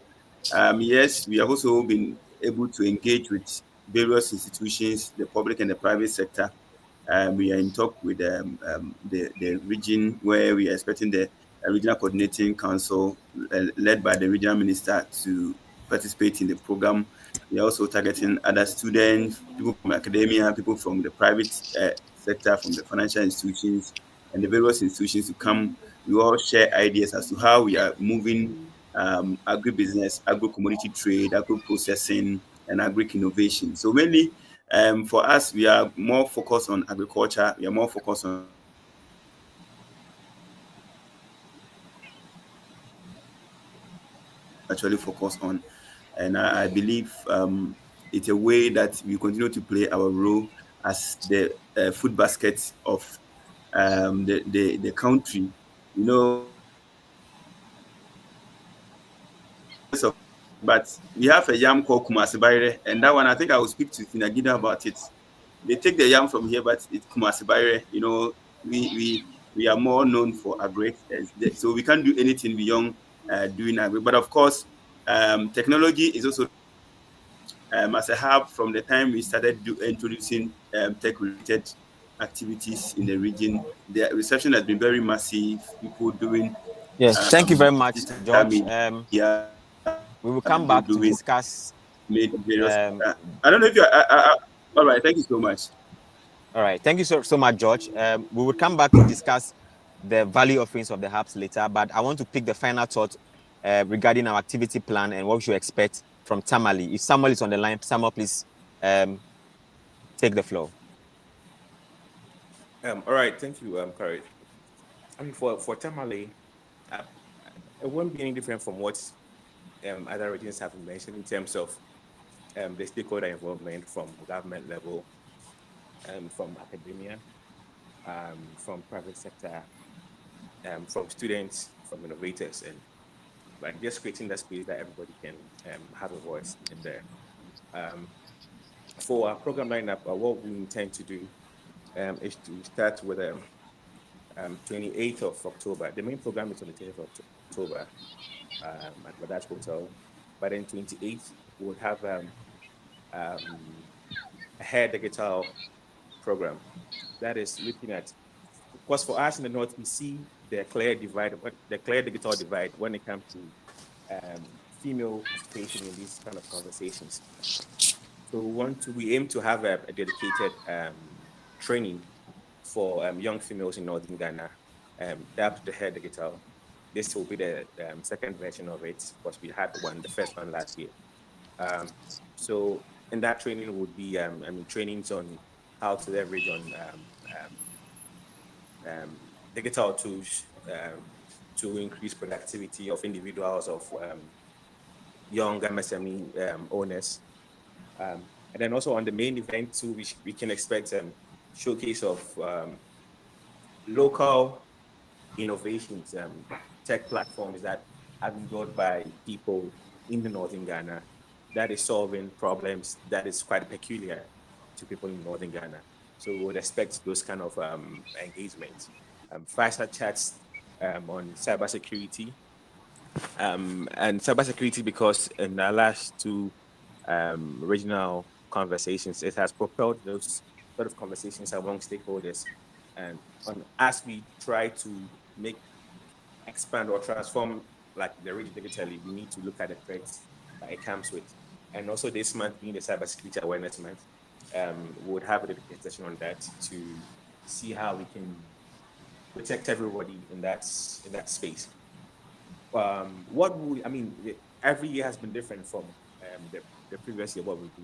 [SPEAKER 7] yes, we have also been able to engage with various institutions, the public and the private sector. We are in talk with the region where we are expecting the regional coordinating council led by the regional minister to participate in the program. We are also targeting other students, people from academia, people from the private sector, from the financial institutions, and the various institutions to come. We all share ideas as to how we are moving agribusiness, agro-commodity trade, agro-processing, and agri-innovation. So mainly for us, we are more focused on agriculture. We are more focused on actually focus on. And I believe it's a way that we continue to play our role as the food basket of the country. You know, but we have a yam called Kumasibaire, and that one I think I will speak to Finagida about it. They take the yam from here, but it's Kumasibaire. You know, we are more known for agri, so we can't do anything beyond doing agri. But of course, technology is also as a hub from the time we started introducing tech-related activities in the region. The reception has been very massive. People doing
[SPEAKER 1] Yes, thank you very much,
[SPEAKER 7] digital
[SPEAKER 1] George.
[SPEAKER 7] media,
[SPEAKER 1] We will
[SPEAKER 7] people
[SPEAKER 1] come back to
[SPEAKER 7] doing
[SPEAKER 1] discuss.
[SPEAKER 7] made various.
[SPEAKER 1] Um,
[SPEAKER 7] I don't know if you. All right, thank you so much.
[SPEAKER 1] all right, thank you so much, George. We will come back to discuss the value offerings of the hubs later, but I want to pick the final thought regarding our activity plan and what we should expect from Tamale. If Samuel is on the line, Samuel, please take the floor.
[SPEAKER 5] All right, thank you, Courage. I mean, for Tamale, uh, it won't be any different from what other regions have mentioned in terms of the stakeholder involvement from government level, from academia, from private sector, from students, from innovators, and like just creating that space that everybody can have a voice in there. Um, for our program lineup, what we intend to do is to start with 28th of October. The main program is on the 10th of October at Ladach Hotel. But then 28th, we'll have um, a hair digital program that is looking at, because for us in the North, we see the clear digital divide when it comes to female participation in these kind of conversations. So we aim to have a dedicated training for young females in Northern Ghana, dubbed the Hair Digital. This will be the second version of it because we had the first one last year. Um, so in that training would be, trainings on how to leverage on digital tools to increase productivity of individuals, of young MSME owners. And then also on the main event too, we can expect showcase of local innovations, tech platforms that have been built by people in the Northern Ghana that is solving problems that is quite peculiar to people in Northern Ghana. So we would expect those kind of engagements. Fireside chats on cybersecurity, and cybersecurity, because in the last two regional conversations, it has propelled those sort of conversations among stakeholders. And as we try to make expand or transform like the region digitally, we need to look at the threats that it comes with. And also this month being the cybersecurity awareness month, we would have a dedicated session on that to see how we can protect everybody in that space. Every year has been different from the previous year, what we do.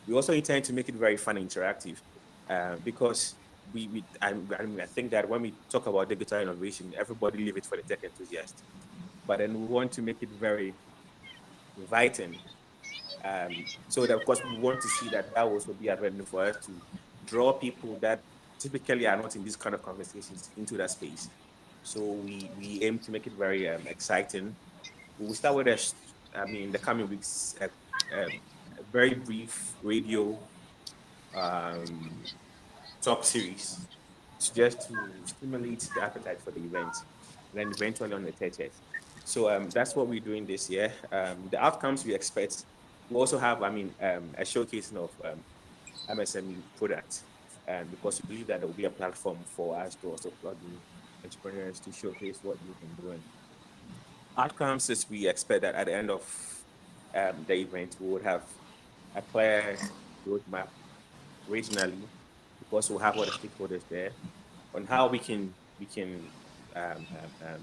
[SPEAKER 5] We also intend to make it very fun and interactive, because I think that when we talk about digital innovation, everybody leave it for the tech enthusiast. But then we want to make it very inviting. So that, of course, we want to see that will also be a venue for us to draw people that typically are not in these kind of conversations into that space. So we aim to make it very exciting. We will start with in the coming weeks, a very brief radio um, talk series, just to stimulate the appetite for the event, and then eventually on the 30th. So that's what we're doing this year. The outcomes we expect, we also have, a showcasing of MSME products, and because we believe that there will be a platform for us to also plug in entrepreneurs to showcase what they can do. And outcomes is we expect that at the end of the event, we would have a clear roadmap regionally, because we'll have all the stakeholders there on how we can um, um, um,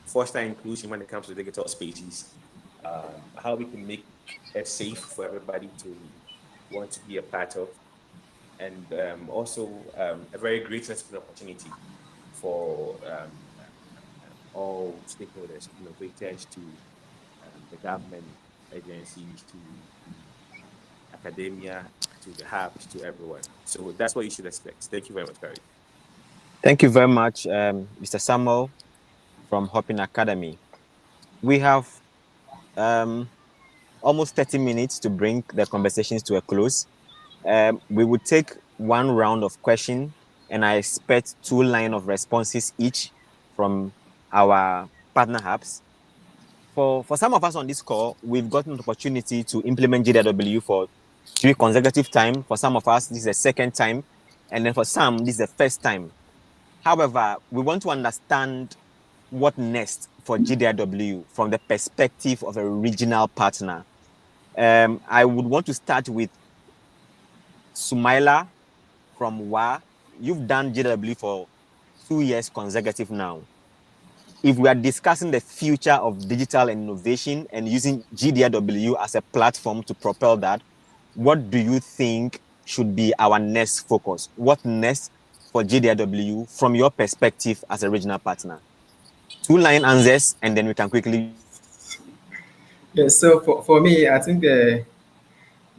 [SPEAKER 5] foster inclusion when it comes to digital spaces, how we can make it safe for everybody to want to be a part of, and also a very great sensible opportunity for all stakeholders, innovators to the government agencies to the academia to the hubs to everyone. So that's what you should expect. Thank you very much, Gary.
[SPEAKER 1] Thank you very much, Mr. Samuel from Hopping Academy. We have um, almost 30 minutes to bring the conversations to a close. We would take one round of question, and I expect 2 line of responses each from our partner hubs. For some of us on this call, we've gotten an opportunity to implement GDIW for 3 consecutive time. For some of us, this is the second time, and then for some, this is the first time. However, we want to understand what next for GDIW from the perspective of a regional partner. I would want to start with Sumaila from WA. You've done GDIW for 2 years consecutive now. If we are discussing the future of digital innovation and using GDIW as a platform to propel that, what do you think should be our next focus? What next for GDIW from your perspective as a regional partner? 2 line answers, and then we can quickly.
[SPEAKER 4] Yeah, so for me, I think the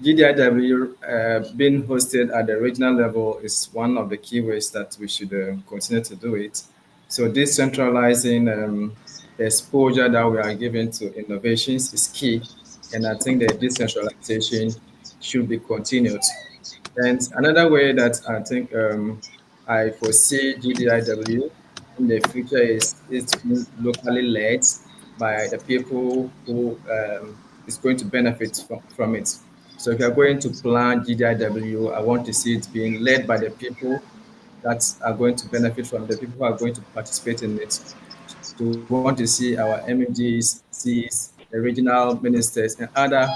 [SPEAKER 4] GDIW being hosted at the regional level is one of the key ways that we should continue to do it. So decentralizing the exposure that we are giving to innovations is key, and I think the decentralization should be continued. And another way that I think I foresee GDIW in the future is it's being locally led by the people who is going to benefit from it. So if you're going to plan GDIW, I want to see it being led by the people that are going to benefit from the people who are going to participate in it. So we want to see our MMGs, Cs, the regional ministers, and other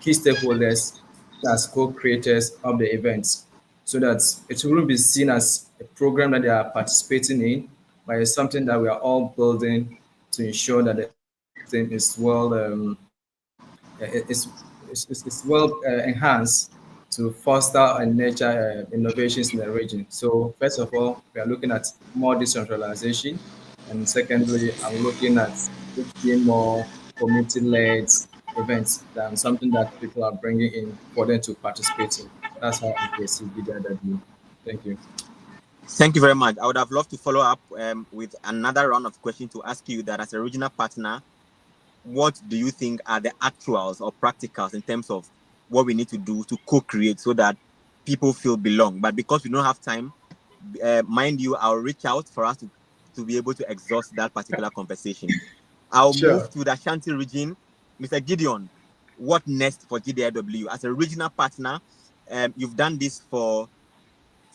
[SPEAKER 4] key stakeholders as co-creators of the events, so that it wouldn't be seen as a program that they are participating in, but it's something that we are all building to ensure that everything is well it's well enhanced to foster and nurture innovations in the region. So first of all, we are looking at more decentralization, and secondly, I'm looking at it being more community-led events than something that people are bringing in for them to participate in. That's how I perceive BDIW. Thank you.
[SPEAKER 1] Thank you very much. I would have loved to follow up with another round of questions to ask you that as a regional partner, what do you think are the actuals or practicals in terms of what we need to do to co-create so that people feel belong? But because we don't have time, mind you, I'll reach out for us to be able to exhaust that particular conversation. I'll move
[SPEAKER 4] Sure.
[SPEAKER 1] to the Ashanti region. Mr. Gideon, what next for GDIW? As a regional partner, you've done this for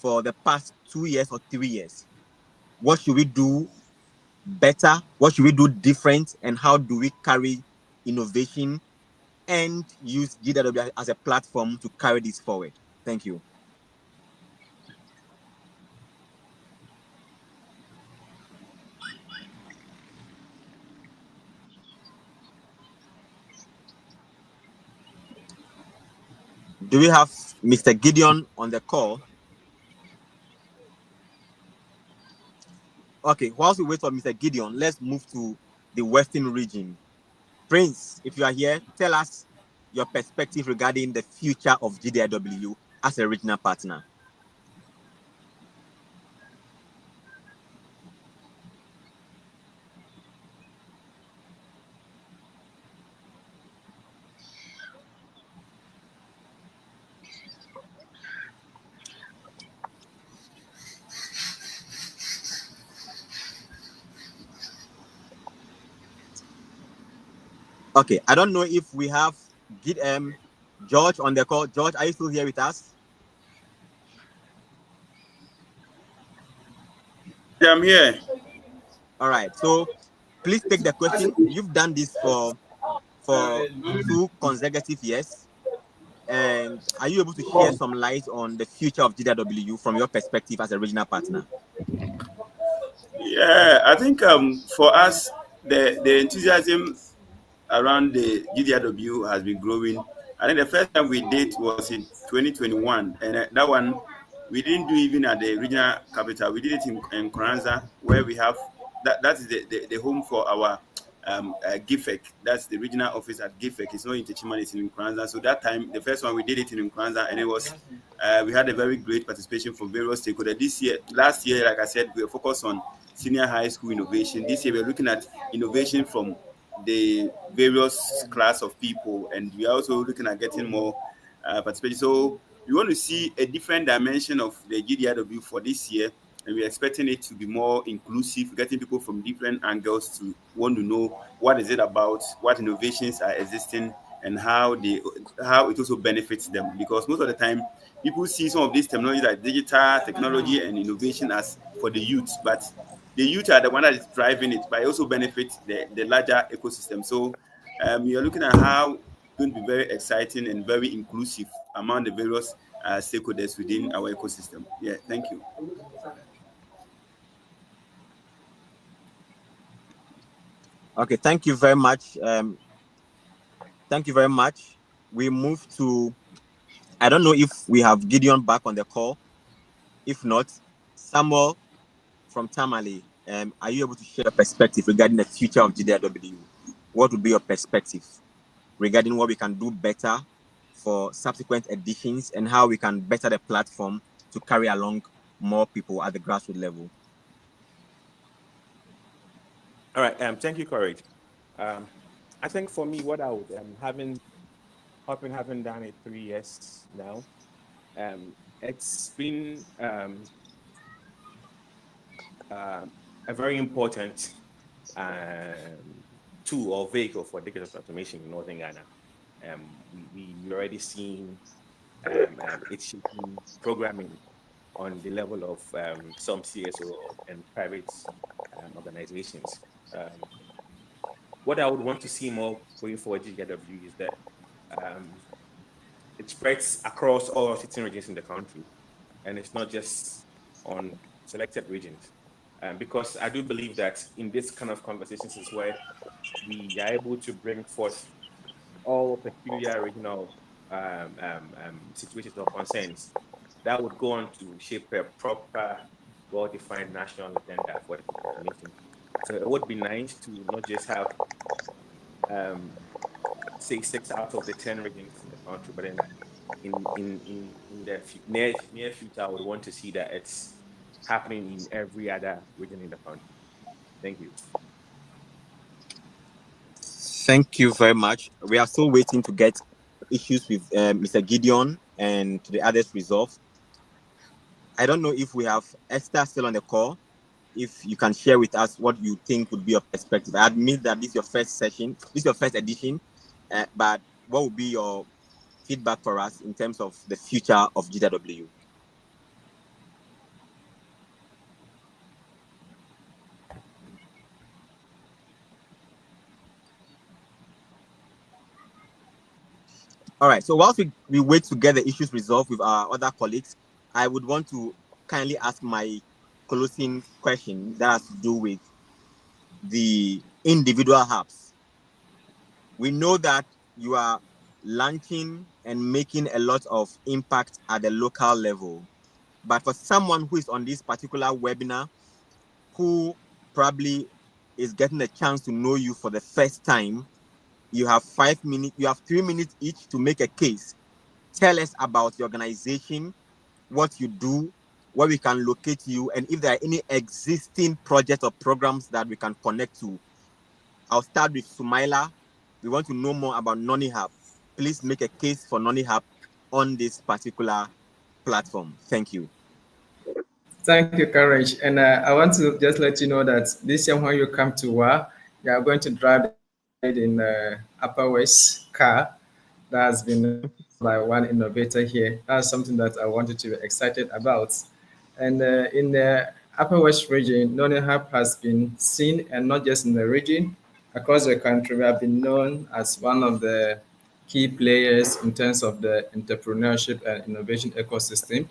[SPEAKER 1] the past 2 years or 3 years. What should we do better? What should we do different? And how do we carry innovation and use GDW as a platform to carry this forward? Thank you. Do we have Mr. Gideon on the call? Okay, whilst we wait for Mr. Gideon, let's move to the Western region. Prince, if you are here, tell us your perspective regarding the future of GDIW as a regional partner. Okay, I don't know if we have George on the call. George, are you still here with us?
[SPEAKER 7] Yeah, I'm here.
[SPEAKER 1] All right, so please take the question. You've done this for 2 consecutive years, and are you able to share some light on the future of GDW from your perspective as a regional partner?
[SPEAKER 7] Yeah, I think for us, the enthusiasm around the GDIW has been growing. I think the first time we did was in 2021, and that one we didn't do even at the regional capital. We did it in Koranza, where we have that is the home for our GIFEC. That's the regional office at GIFEC. It's not in Techiman, it's in Nkranza. So that time, the first one we did it in Nkranza, and it was we had a very great participation from various stakeholders. Last year, like I said, we were focused on senior high school innovation. This year, we're looking at innovation from the various class of people, and we are also looking at getting more participation. So we want to see a different dimension of the GDIW for this year, and we're expecting it to be more inclusive, getting people from different angles to want to know what is it about, what innovations are existing, and how it also benefits them. Because most of the time, people see some of these technologies like digital technology and innovation as for the youth, but the youth are the one that is driving it, but it also benefits the larger ecosystem. So we are looking at how it's going to be very exciting and very inclusive among the various stakeholders within our ecosystem. Yeah, thank you.
[SPEAKER 1] Okay, thank you very much. Thank you very much. We move to, I don't know if we have Gideon back on the call. If not, Samuel from Tamale, are you able to share a perspective regarding the future of GDIW? What would be your perspective regarding what we can do better for subsequent editions and how we can better the platform to carry along more people at the grassroots level?
[SPEAKER 5] All right. Thank you, Courage. I think for me, what I would having done it 3 years now, it's been a very important tool or vehicle for digital transformation in Northern Ghana. We already seen it's shaping programming on the level of some CSO and private organizations. What I would want to see more going forward GDIW is that it spreads across all 16 regions in the country, and it's not just on selected regions. Because I do believe that in this kind of conversations is where we are able to bring forth all peculiar regional situations or concerns that would go on to shape a proper, well-defined national agenda for the transformation. So it would be nice to not just have, say, 6 out of the 10 regions in the country, but then in the near future, I would want to see that it's happening in every other region in the country. Thank you.
[SPEAKER 1] Thank you very much. We are still waiting to get issues with Mr. Gideon and the others resolved. I don't know if we have Esther still on the call. If you can share with us what you think would be your perspective. I admit that this is your first session, this is your first edition, but what would be your feedback for us in terms of the future of GDIW? All right, so whilst we wait to get the issues resolved with our other colleagues, I would want to kindly ask my closing question that has to do with the individual hubs. We know that you are launching and making a lot of impact at the local level. But for someone who is on this particular webinar, who probably is getting a chance to know you for the first time, you have 5 minutes, you have 3 minutes each to make a case. Tell us about your organization, what you do, where we can locate you, and if there are any existing projects or programs that we can connect to. I'll start with Sumaila. We want to know more about Noni Hub. Please make a case for Noni Hub on this particular platform. Thank you.
[SPEAKER 4] Thank you, Courage. And I want to just let you know that this year when you come to WA, you are going to drive in Upper West car that has been by one innovator here. That's something that I wanted to be excited about. And in the Upper West region, Noni Hub has been seen, and not just in the region, across the country. We have been known as one of the key players in terms of the entrepreneurship and innovation ecosystem.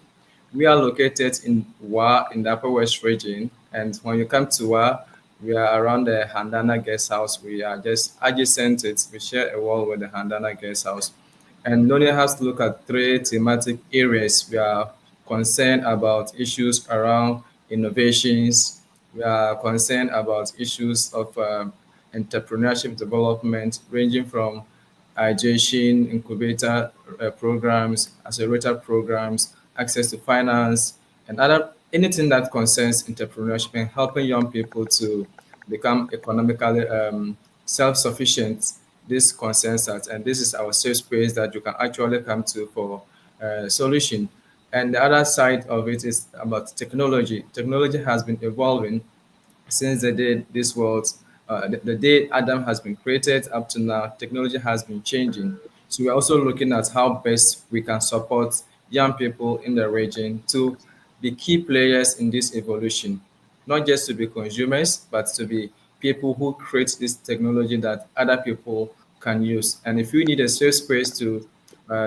[SPEAKER 4] We are located in Wa in the Upper West region, and when you come to Wa, we are around the Handana Guest House. We are just adjacent to it. We share a wall with the Handana Guest House. And Noni has to look at 3 thematic areas. We are concerned about issues around innovations. We are concerned about issues of entrepreneurship development, ranging from ideation, incubator programs, accelerator programs, access to finance, and other anything that concerns entrepreneurship and helping young people to become economically self-sufficient. This concerns us, and this is our safe space that you can actually come to for solution. And the other side of it is about technology. Technology has been evolving since the day this world, the day Adam has been created up to now. Technology has been changing. So we're also looking at how best we can support young people in the region to be key players in this evolution, not just to be consumers, but to be people who create this technology that other people can use. And if you need a safe space to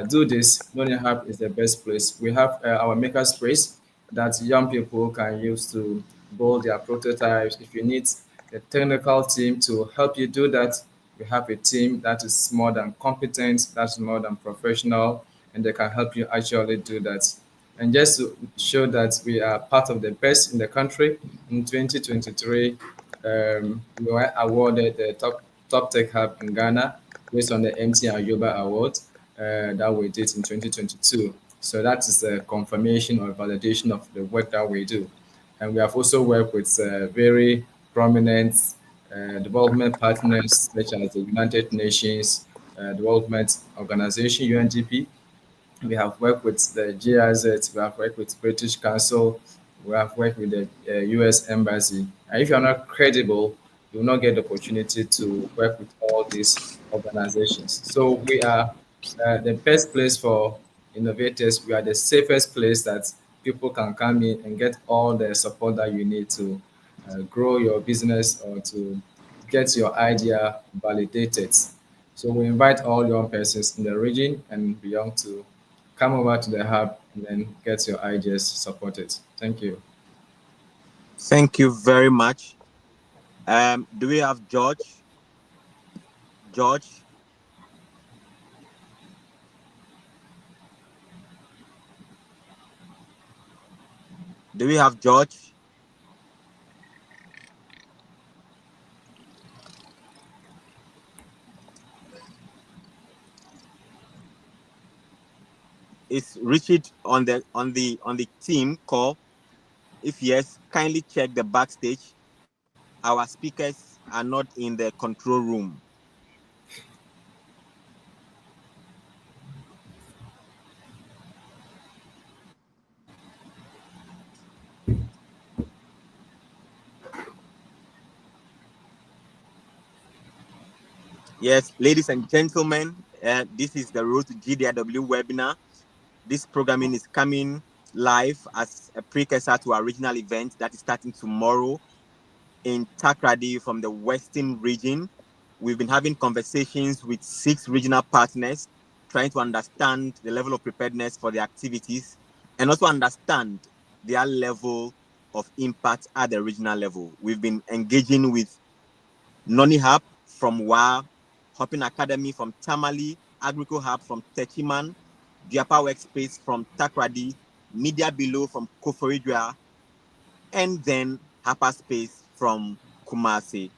[SPEAKER 4] do this, Learning Hub is the best place. We have our maker space that young people can use to build their prototypes. If you need a technical team to help you do that, we have a team that is more than competent, that's more than professional, and they can help you actually do that. And just to show that we are part of the best in the country, in 2023, we were awarded the top tech hub in Ghana based on the MT Ayoba Award that we did in 2022. So that is a confirmation or validation of the work that we do. And we have also worked with very prominent development partners such as the United Nations Development Organization, UNDP. We have worked with the GIZ, we have worked with British Council, we have worked with the US Embassy. And if you're not credible, you will not get the opportunity to work with all these organizations. So we are the best place for innovators. We are the safest place that people can come in and get all the support that you need to grow your business or to get your idea validated. So we invite all young persons in the region and beyond to come over to the hub and then get your ideas supported. Thank you.
[SPEAKER 1] Thank you very much. Do we have George? George, do we have George? Is Richard on the team call? If yes, kindly check the backstage. Our speakers are not in the control room. Yes, ladies and gentlemen, this is the Road to GDIW webinar. This programming is coming live as a precursor to our regional event that is starting tomorrow in Takrady from the Western region. We've been having conversations with 6 regional partners, trying to understand the level of preparedness for the activities and also understand their level of impact at the regional level. We've been engaging with Noni Hub from WA, Hopping Academy from Tamale, Agrico Hub from Techiman, Diapa Workspace from Takrady, Media Below from Koforidua, and then Hyperspace from Kumasi.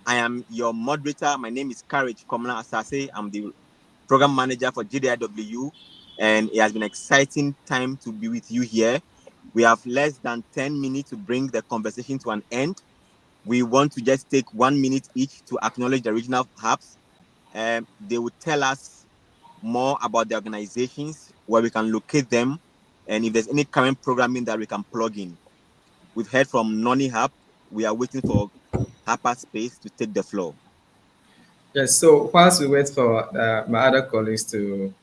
[SPEAKER 1] I am your moderator. My name is Courage Komla Asase. I'm the program manager for GDIW, and it has been an exciting time to be with you here. We have less than 10 minutes to bring the conversation to an end. We want to just take 1 minute each to acknowledge the regional hubs. They will tell us more about the organizations, where we can locate them, and if there's any current programming that we can plug in. We've heard from Noni Hub. We are waiting for Hyperspace to take the floor.
[SPEAKER 4] Yes, so whilst we wait for my other colleagues to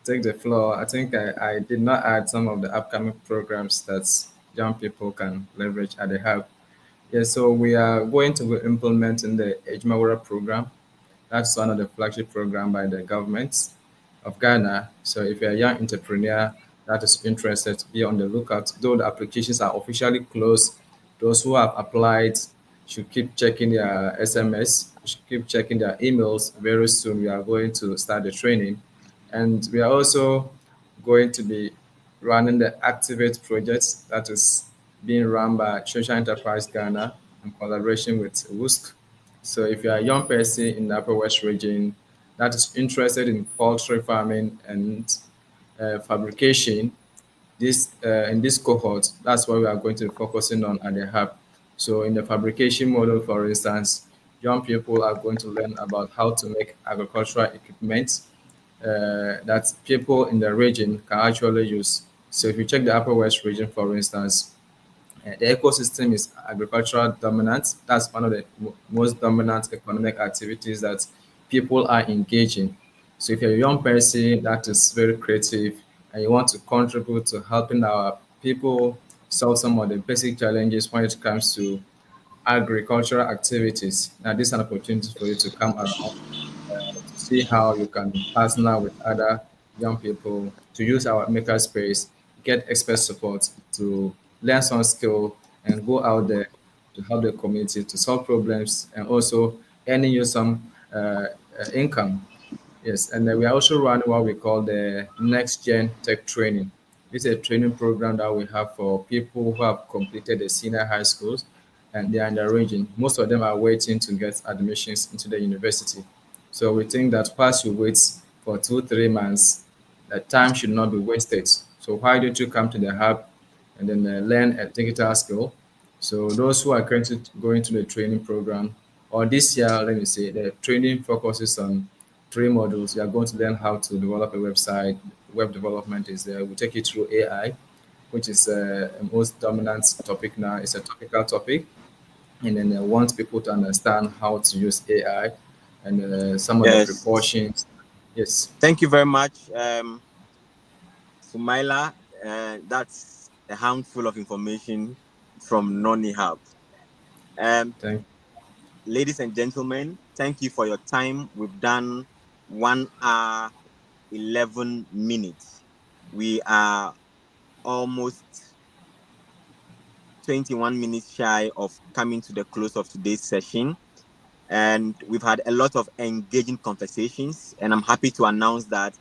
[SPEAKER 4] take the floor, I think I did not add some of the upcoming programs that young people can leverage at the hub. Yes, so we are going to be implementing the Ejmawara program. That's one of the flagship program by the government of Ghana. So if you're a young entrepreneur that is interested, be on the lookout. Though the applications are officially closed, those who have applied should keep checking their SMS, should keep checking their emails. Very soon we are going to start the training. And we are also going to be running the Activate project that is being run by Social Enterprise Ghana in collaboration with WUSC. So if you are a young person in the Upper West region that is interested in poultry farming and fabrication, this in this cohort, that's what we are going to be focusing on at the hub. So in the fabrication model, for instance, young people are going to learn about how to make agricultural equipment that people in the region can actually use. So if you check the Upper West region, for instance, the ecosystem is agricultural dominant. That's one of the most dominant economic activities that people are engaging. So if you're a young person that is very creative and you want to contribute to helping our people solve some of the basic challenges when it comes to agricultural activities, now this is an opportunity for you to come around to see how you can partner with other young people to use our makerspace, get expert support to learn some skill and go out there to help the community to solve problems and also earning you some income. Yes, and then we are also running what we call the Next Gen Tech Training. It's a training program that we have for people who have completed the senior high schools and they are in the region. Most of them are waiting to get admissions into the university. So we think that whilst you wait for 2, 3 months, the time should not be wasted. So why don't you come to the hub and then learn a digital skill? So those who are currently going to the training program, or this year, let me say, the training focuses on 3 modules. You are going to learn how to develop a website. Web development is there. We take you through AI, which is a most dominant topic now. It's a topical topic, and then I want people to understand how to use AI and some of the
[SPEAKER 1] Yes.
[SPEAKER 4] precautions. Yes,
[SPEAKER 1] Thank you very much, Sumaila. That's a handful of information from Noni Hub. Um,
[SPEAKER 4] thank.
[SPEAKER 1] Ladies and gentlemen, thank you for your time. We've done 1 hour, 11 minutes. We are almost 21 minutes shy of coming to the close of today's session. And we've had a lot of engaging conversations. And I'm happy to announce that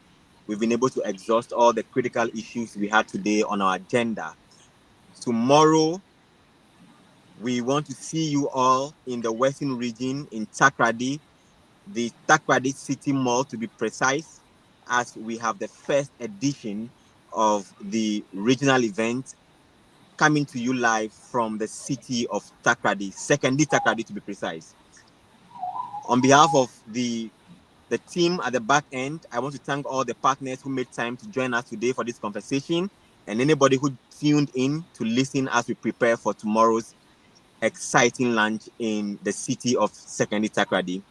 [SPEAKER 1] we've been able to exhaust all the critical issues we had today on our agenda. Tomorrow, we want to see you all in the Western region in Takrady, the Takrady City Mall to be precise, as we have the first edition of the regional event coming to you live from the city of Takrady, secondly Takrady to be precise. On behalf of the team at the back end, I want to thank all the partners who made time to join us today for this conversation and anybody who tuned in to listen as we prepare for tomorrow's exciting launch in the city of secondary Takrady.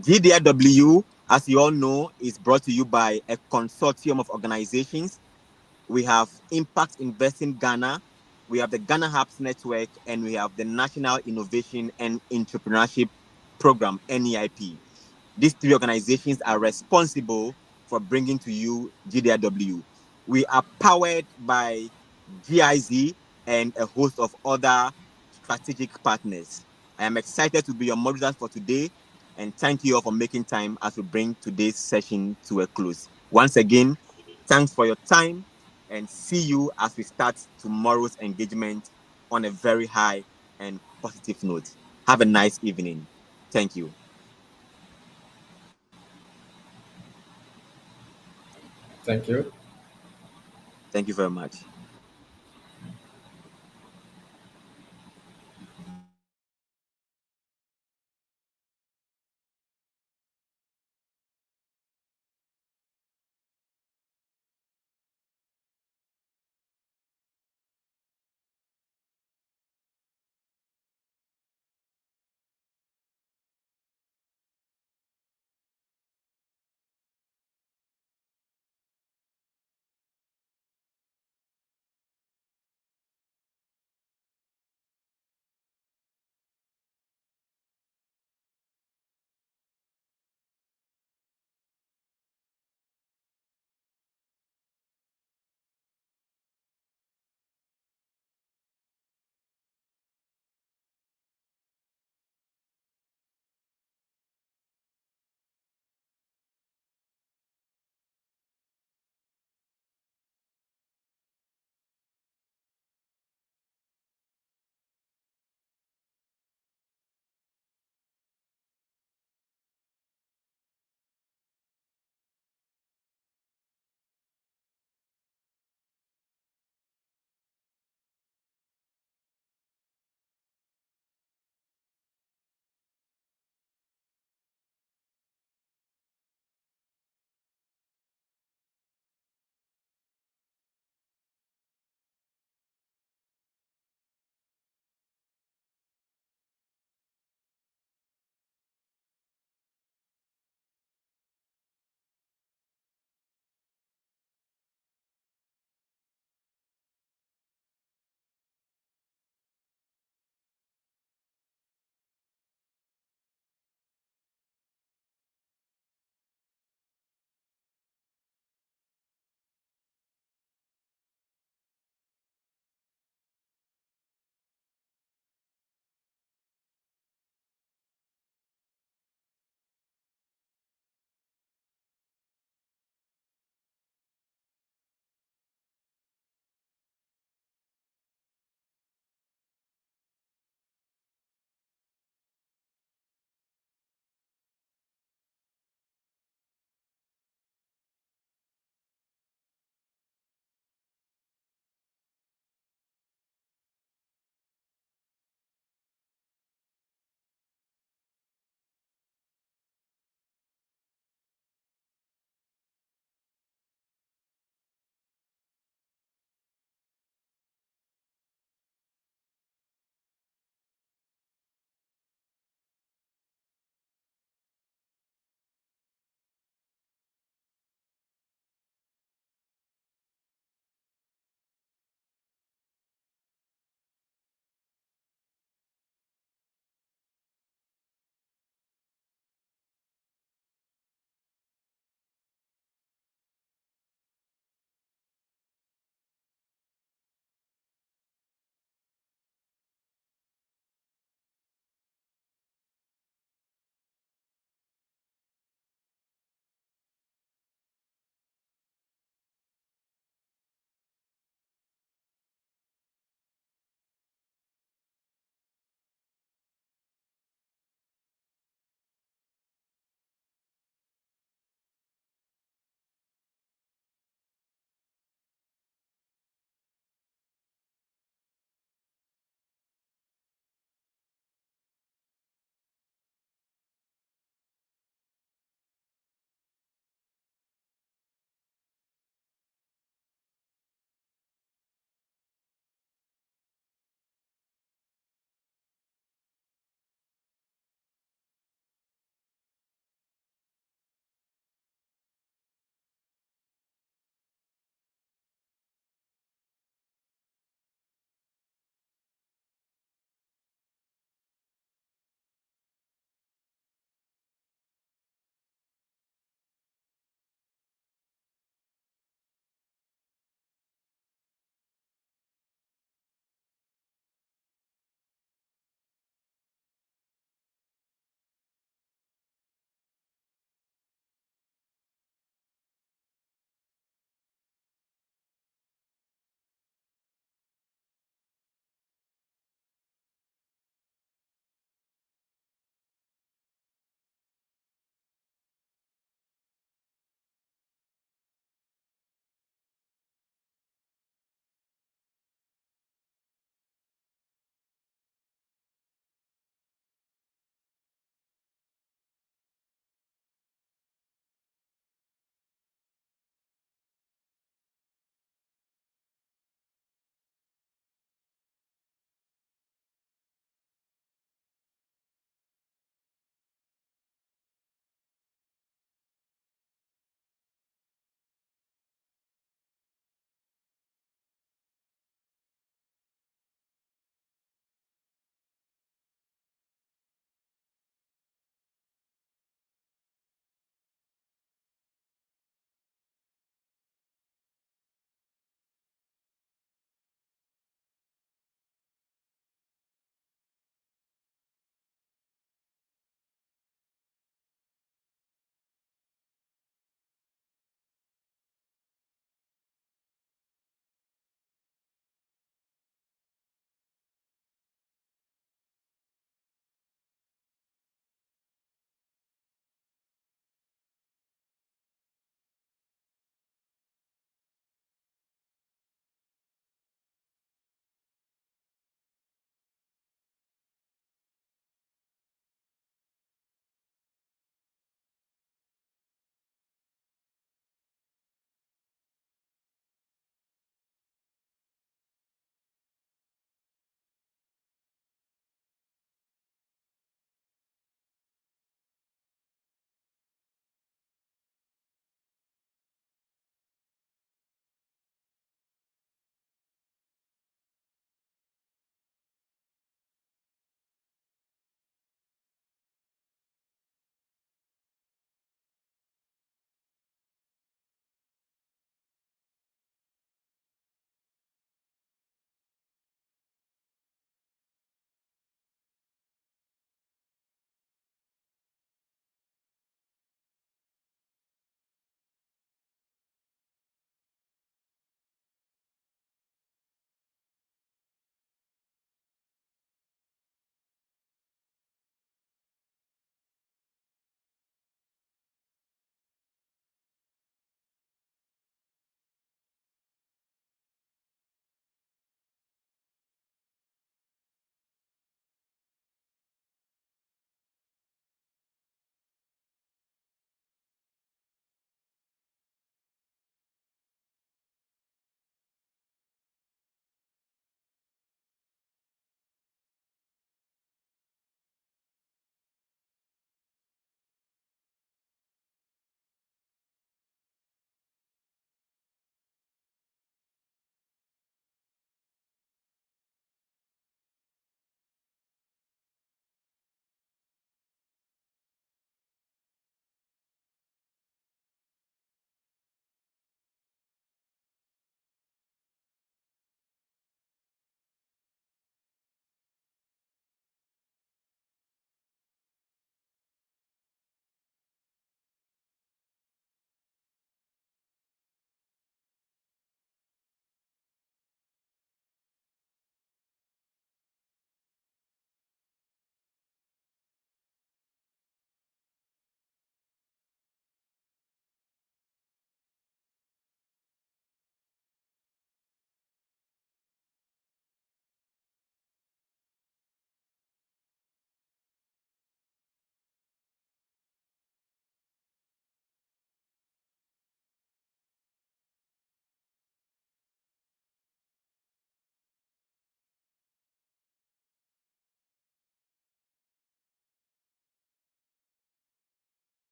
[SPEAKER 1] GDIW, as you all know, is brought to you by a consortium of organizations. We have Impact Investing Ghana, we have the Ghana Hubs Network, and we have the National Innovation and Entrepreneurship Program, NEIP. These three organizations are responsible for bringing to you GDIW. We are powered by GIZ and a host of other strategic partners. I am excited to be your moderator for today, and thank you all for making time as we bring today's session to a close. Once again, thanks for your time, and see you as we start tomorrow's engagement on a very high and positive note. Have a nice evening. Thank you.
[SPEAKER 4] Thank you.
[SPEAKER 1] Thank you very much.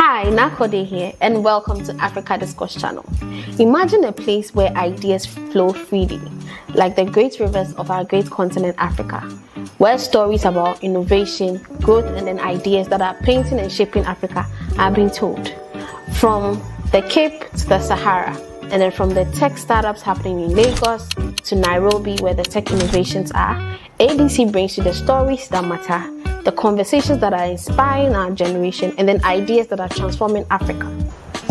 [SPEAKER 8] Hi, Nakode here, and welcome to Africa Discourse Channel. Imagine a place where ideas flow freely, like the great rivers of our great continent Africa, where stories about innovation, growth, and then ideas that are painting and shaping Africa are being told. From the Cape to the Sahara, and then from the tech startups happening in Lagos to Nairobi, where the tech innovations are, ADC brings you the stories that matter, the conversations that are inspiring our generation, and then ideas that are transforming Africa.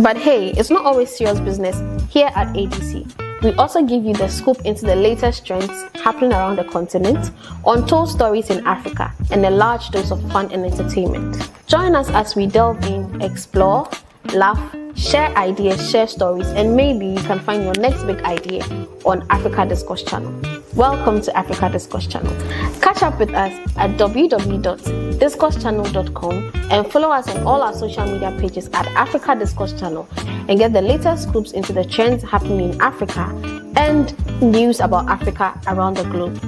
[SPEAKER 8] But hey, it's not always serious business here at ADC. We also give you the scoop into the latest trends happening around the continent, untold stories in Africa, and a large dose of fun and entertainment. Join us as we delve in, explore, laugh, share ideas, share stories, and maybe you can find your next big idea on Africa Discourse Channel. Welcome to Africa Discourse Channel. Catch up with us at www.discoursechannel.com and follow us on all our social media pages at Africa Discourse Channel and get the latest scoops into the trends happening in Africa and news about Africa around the globe.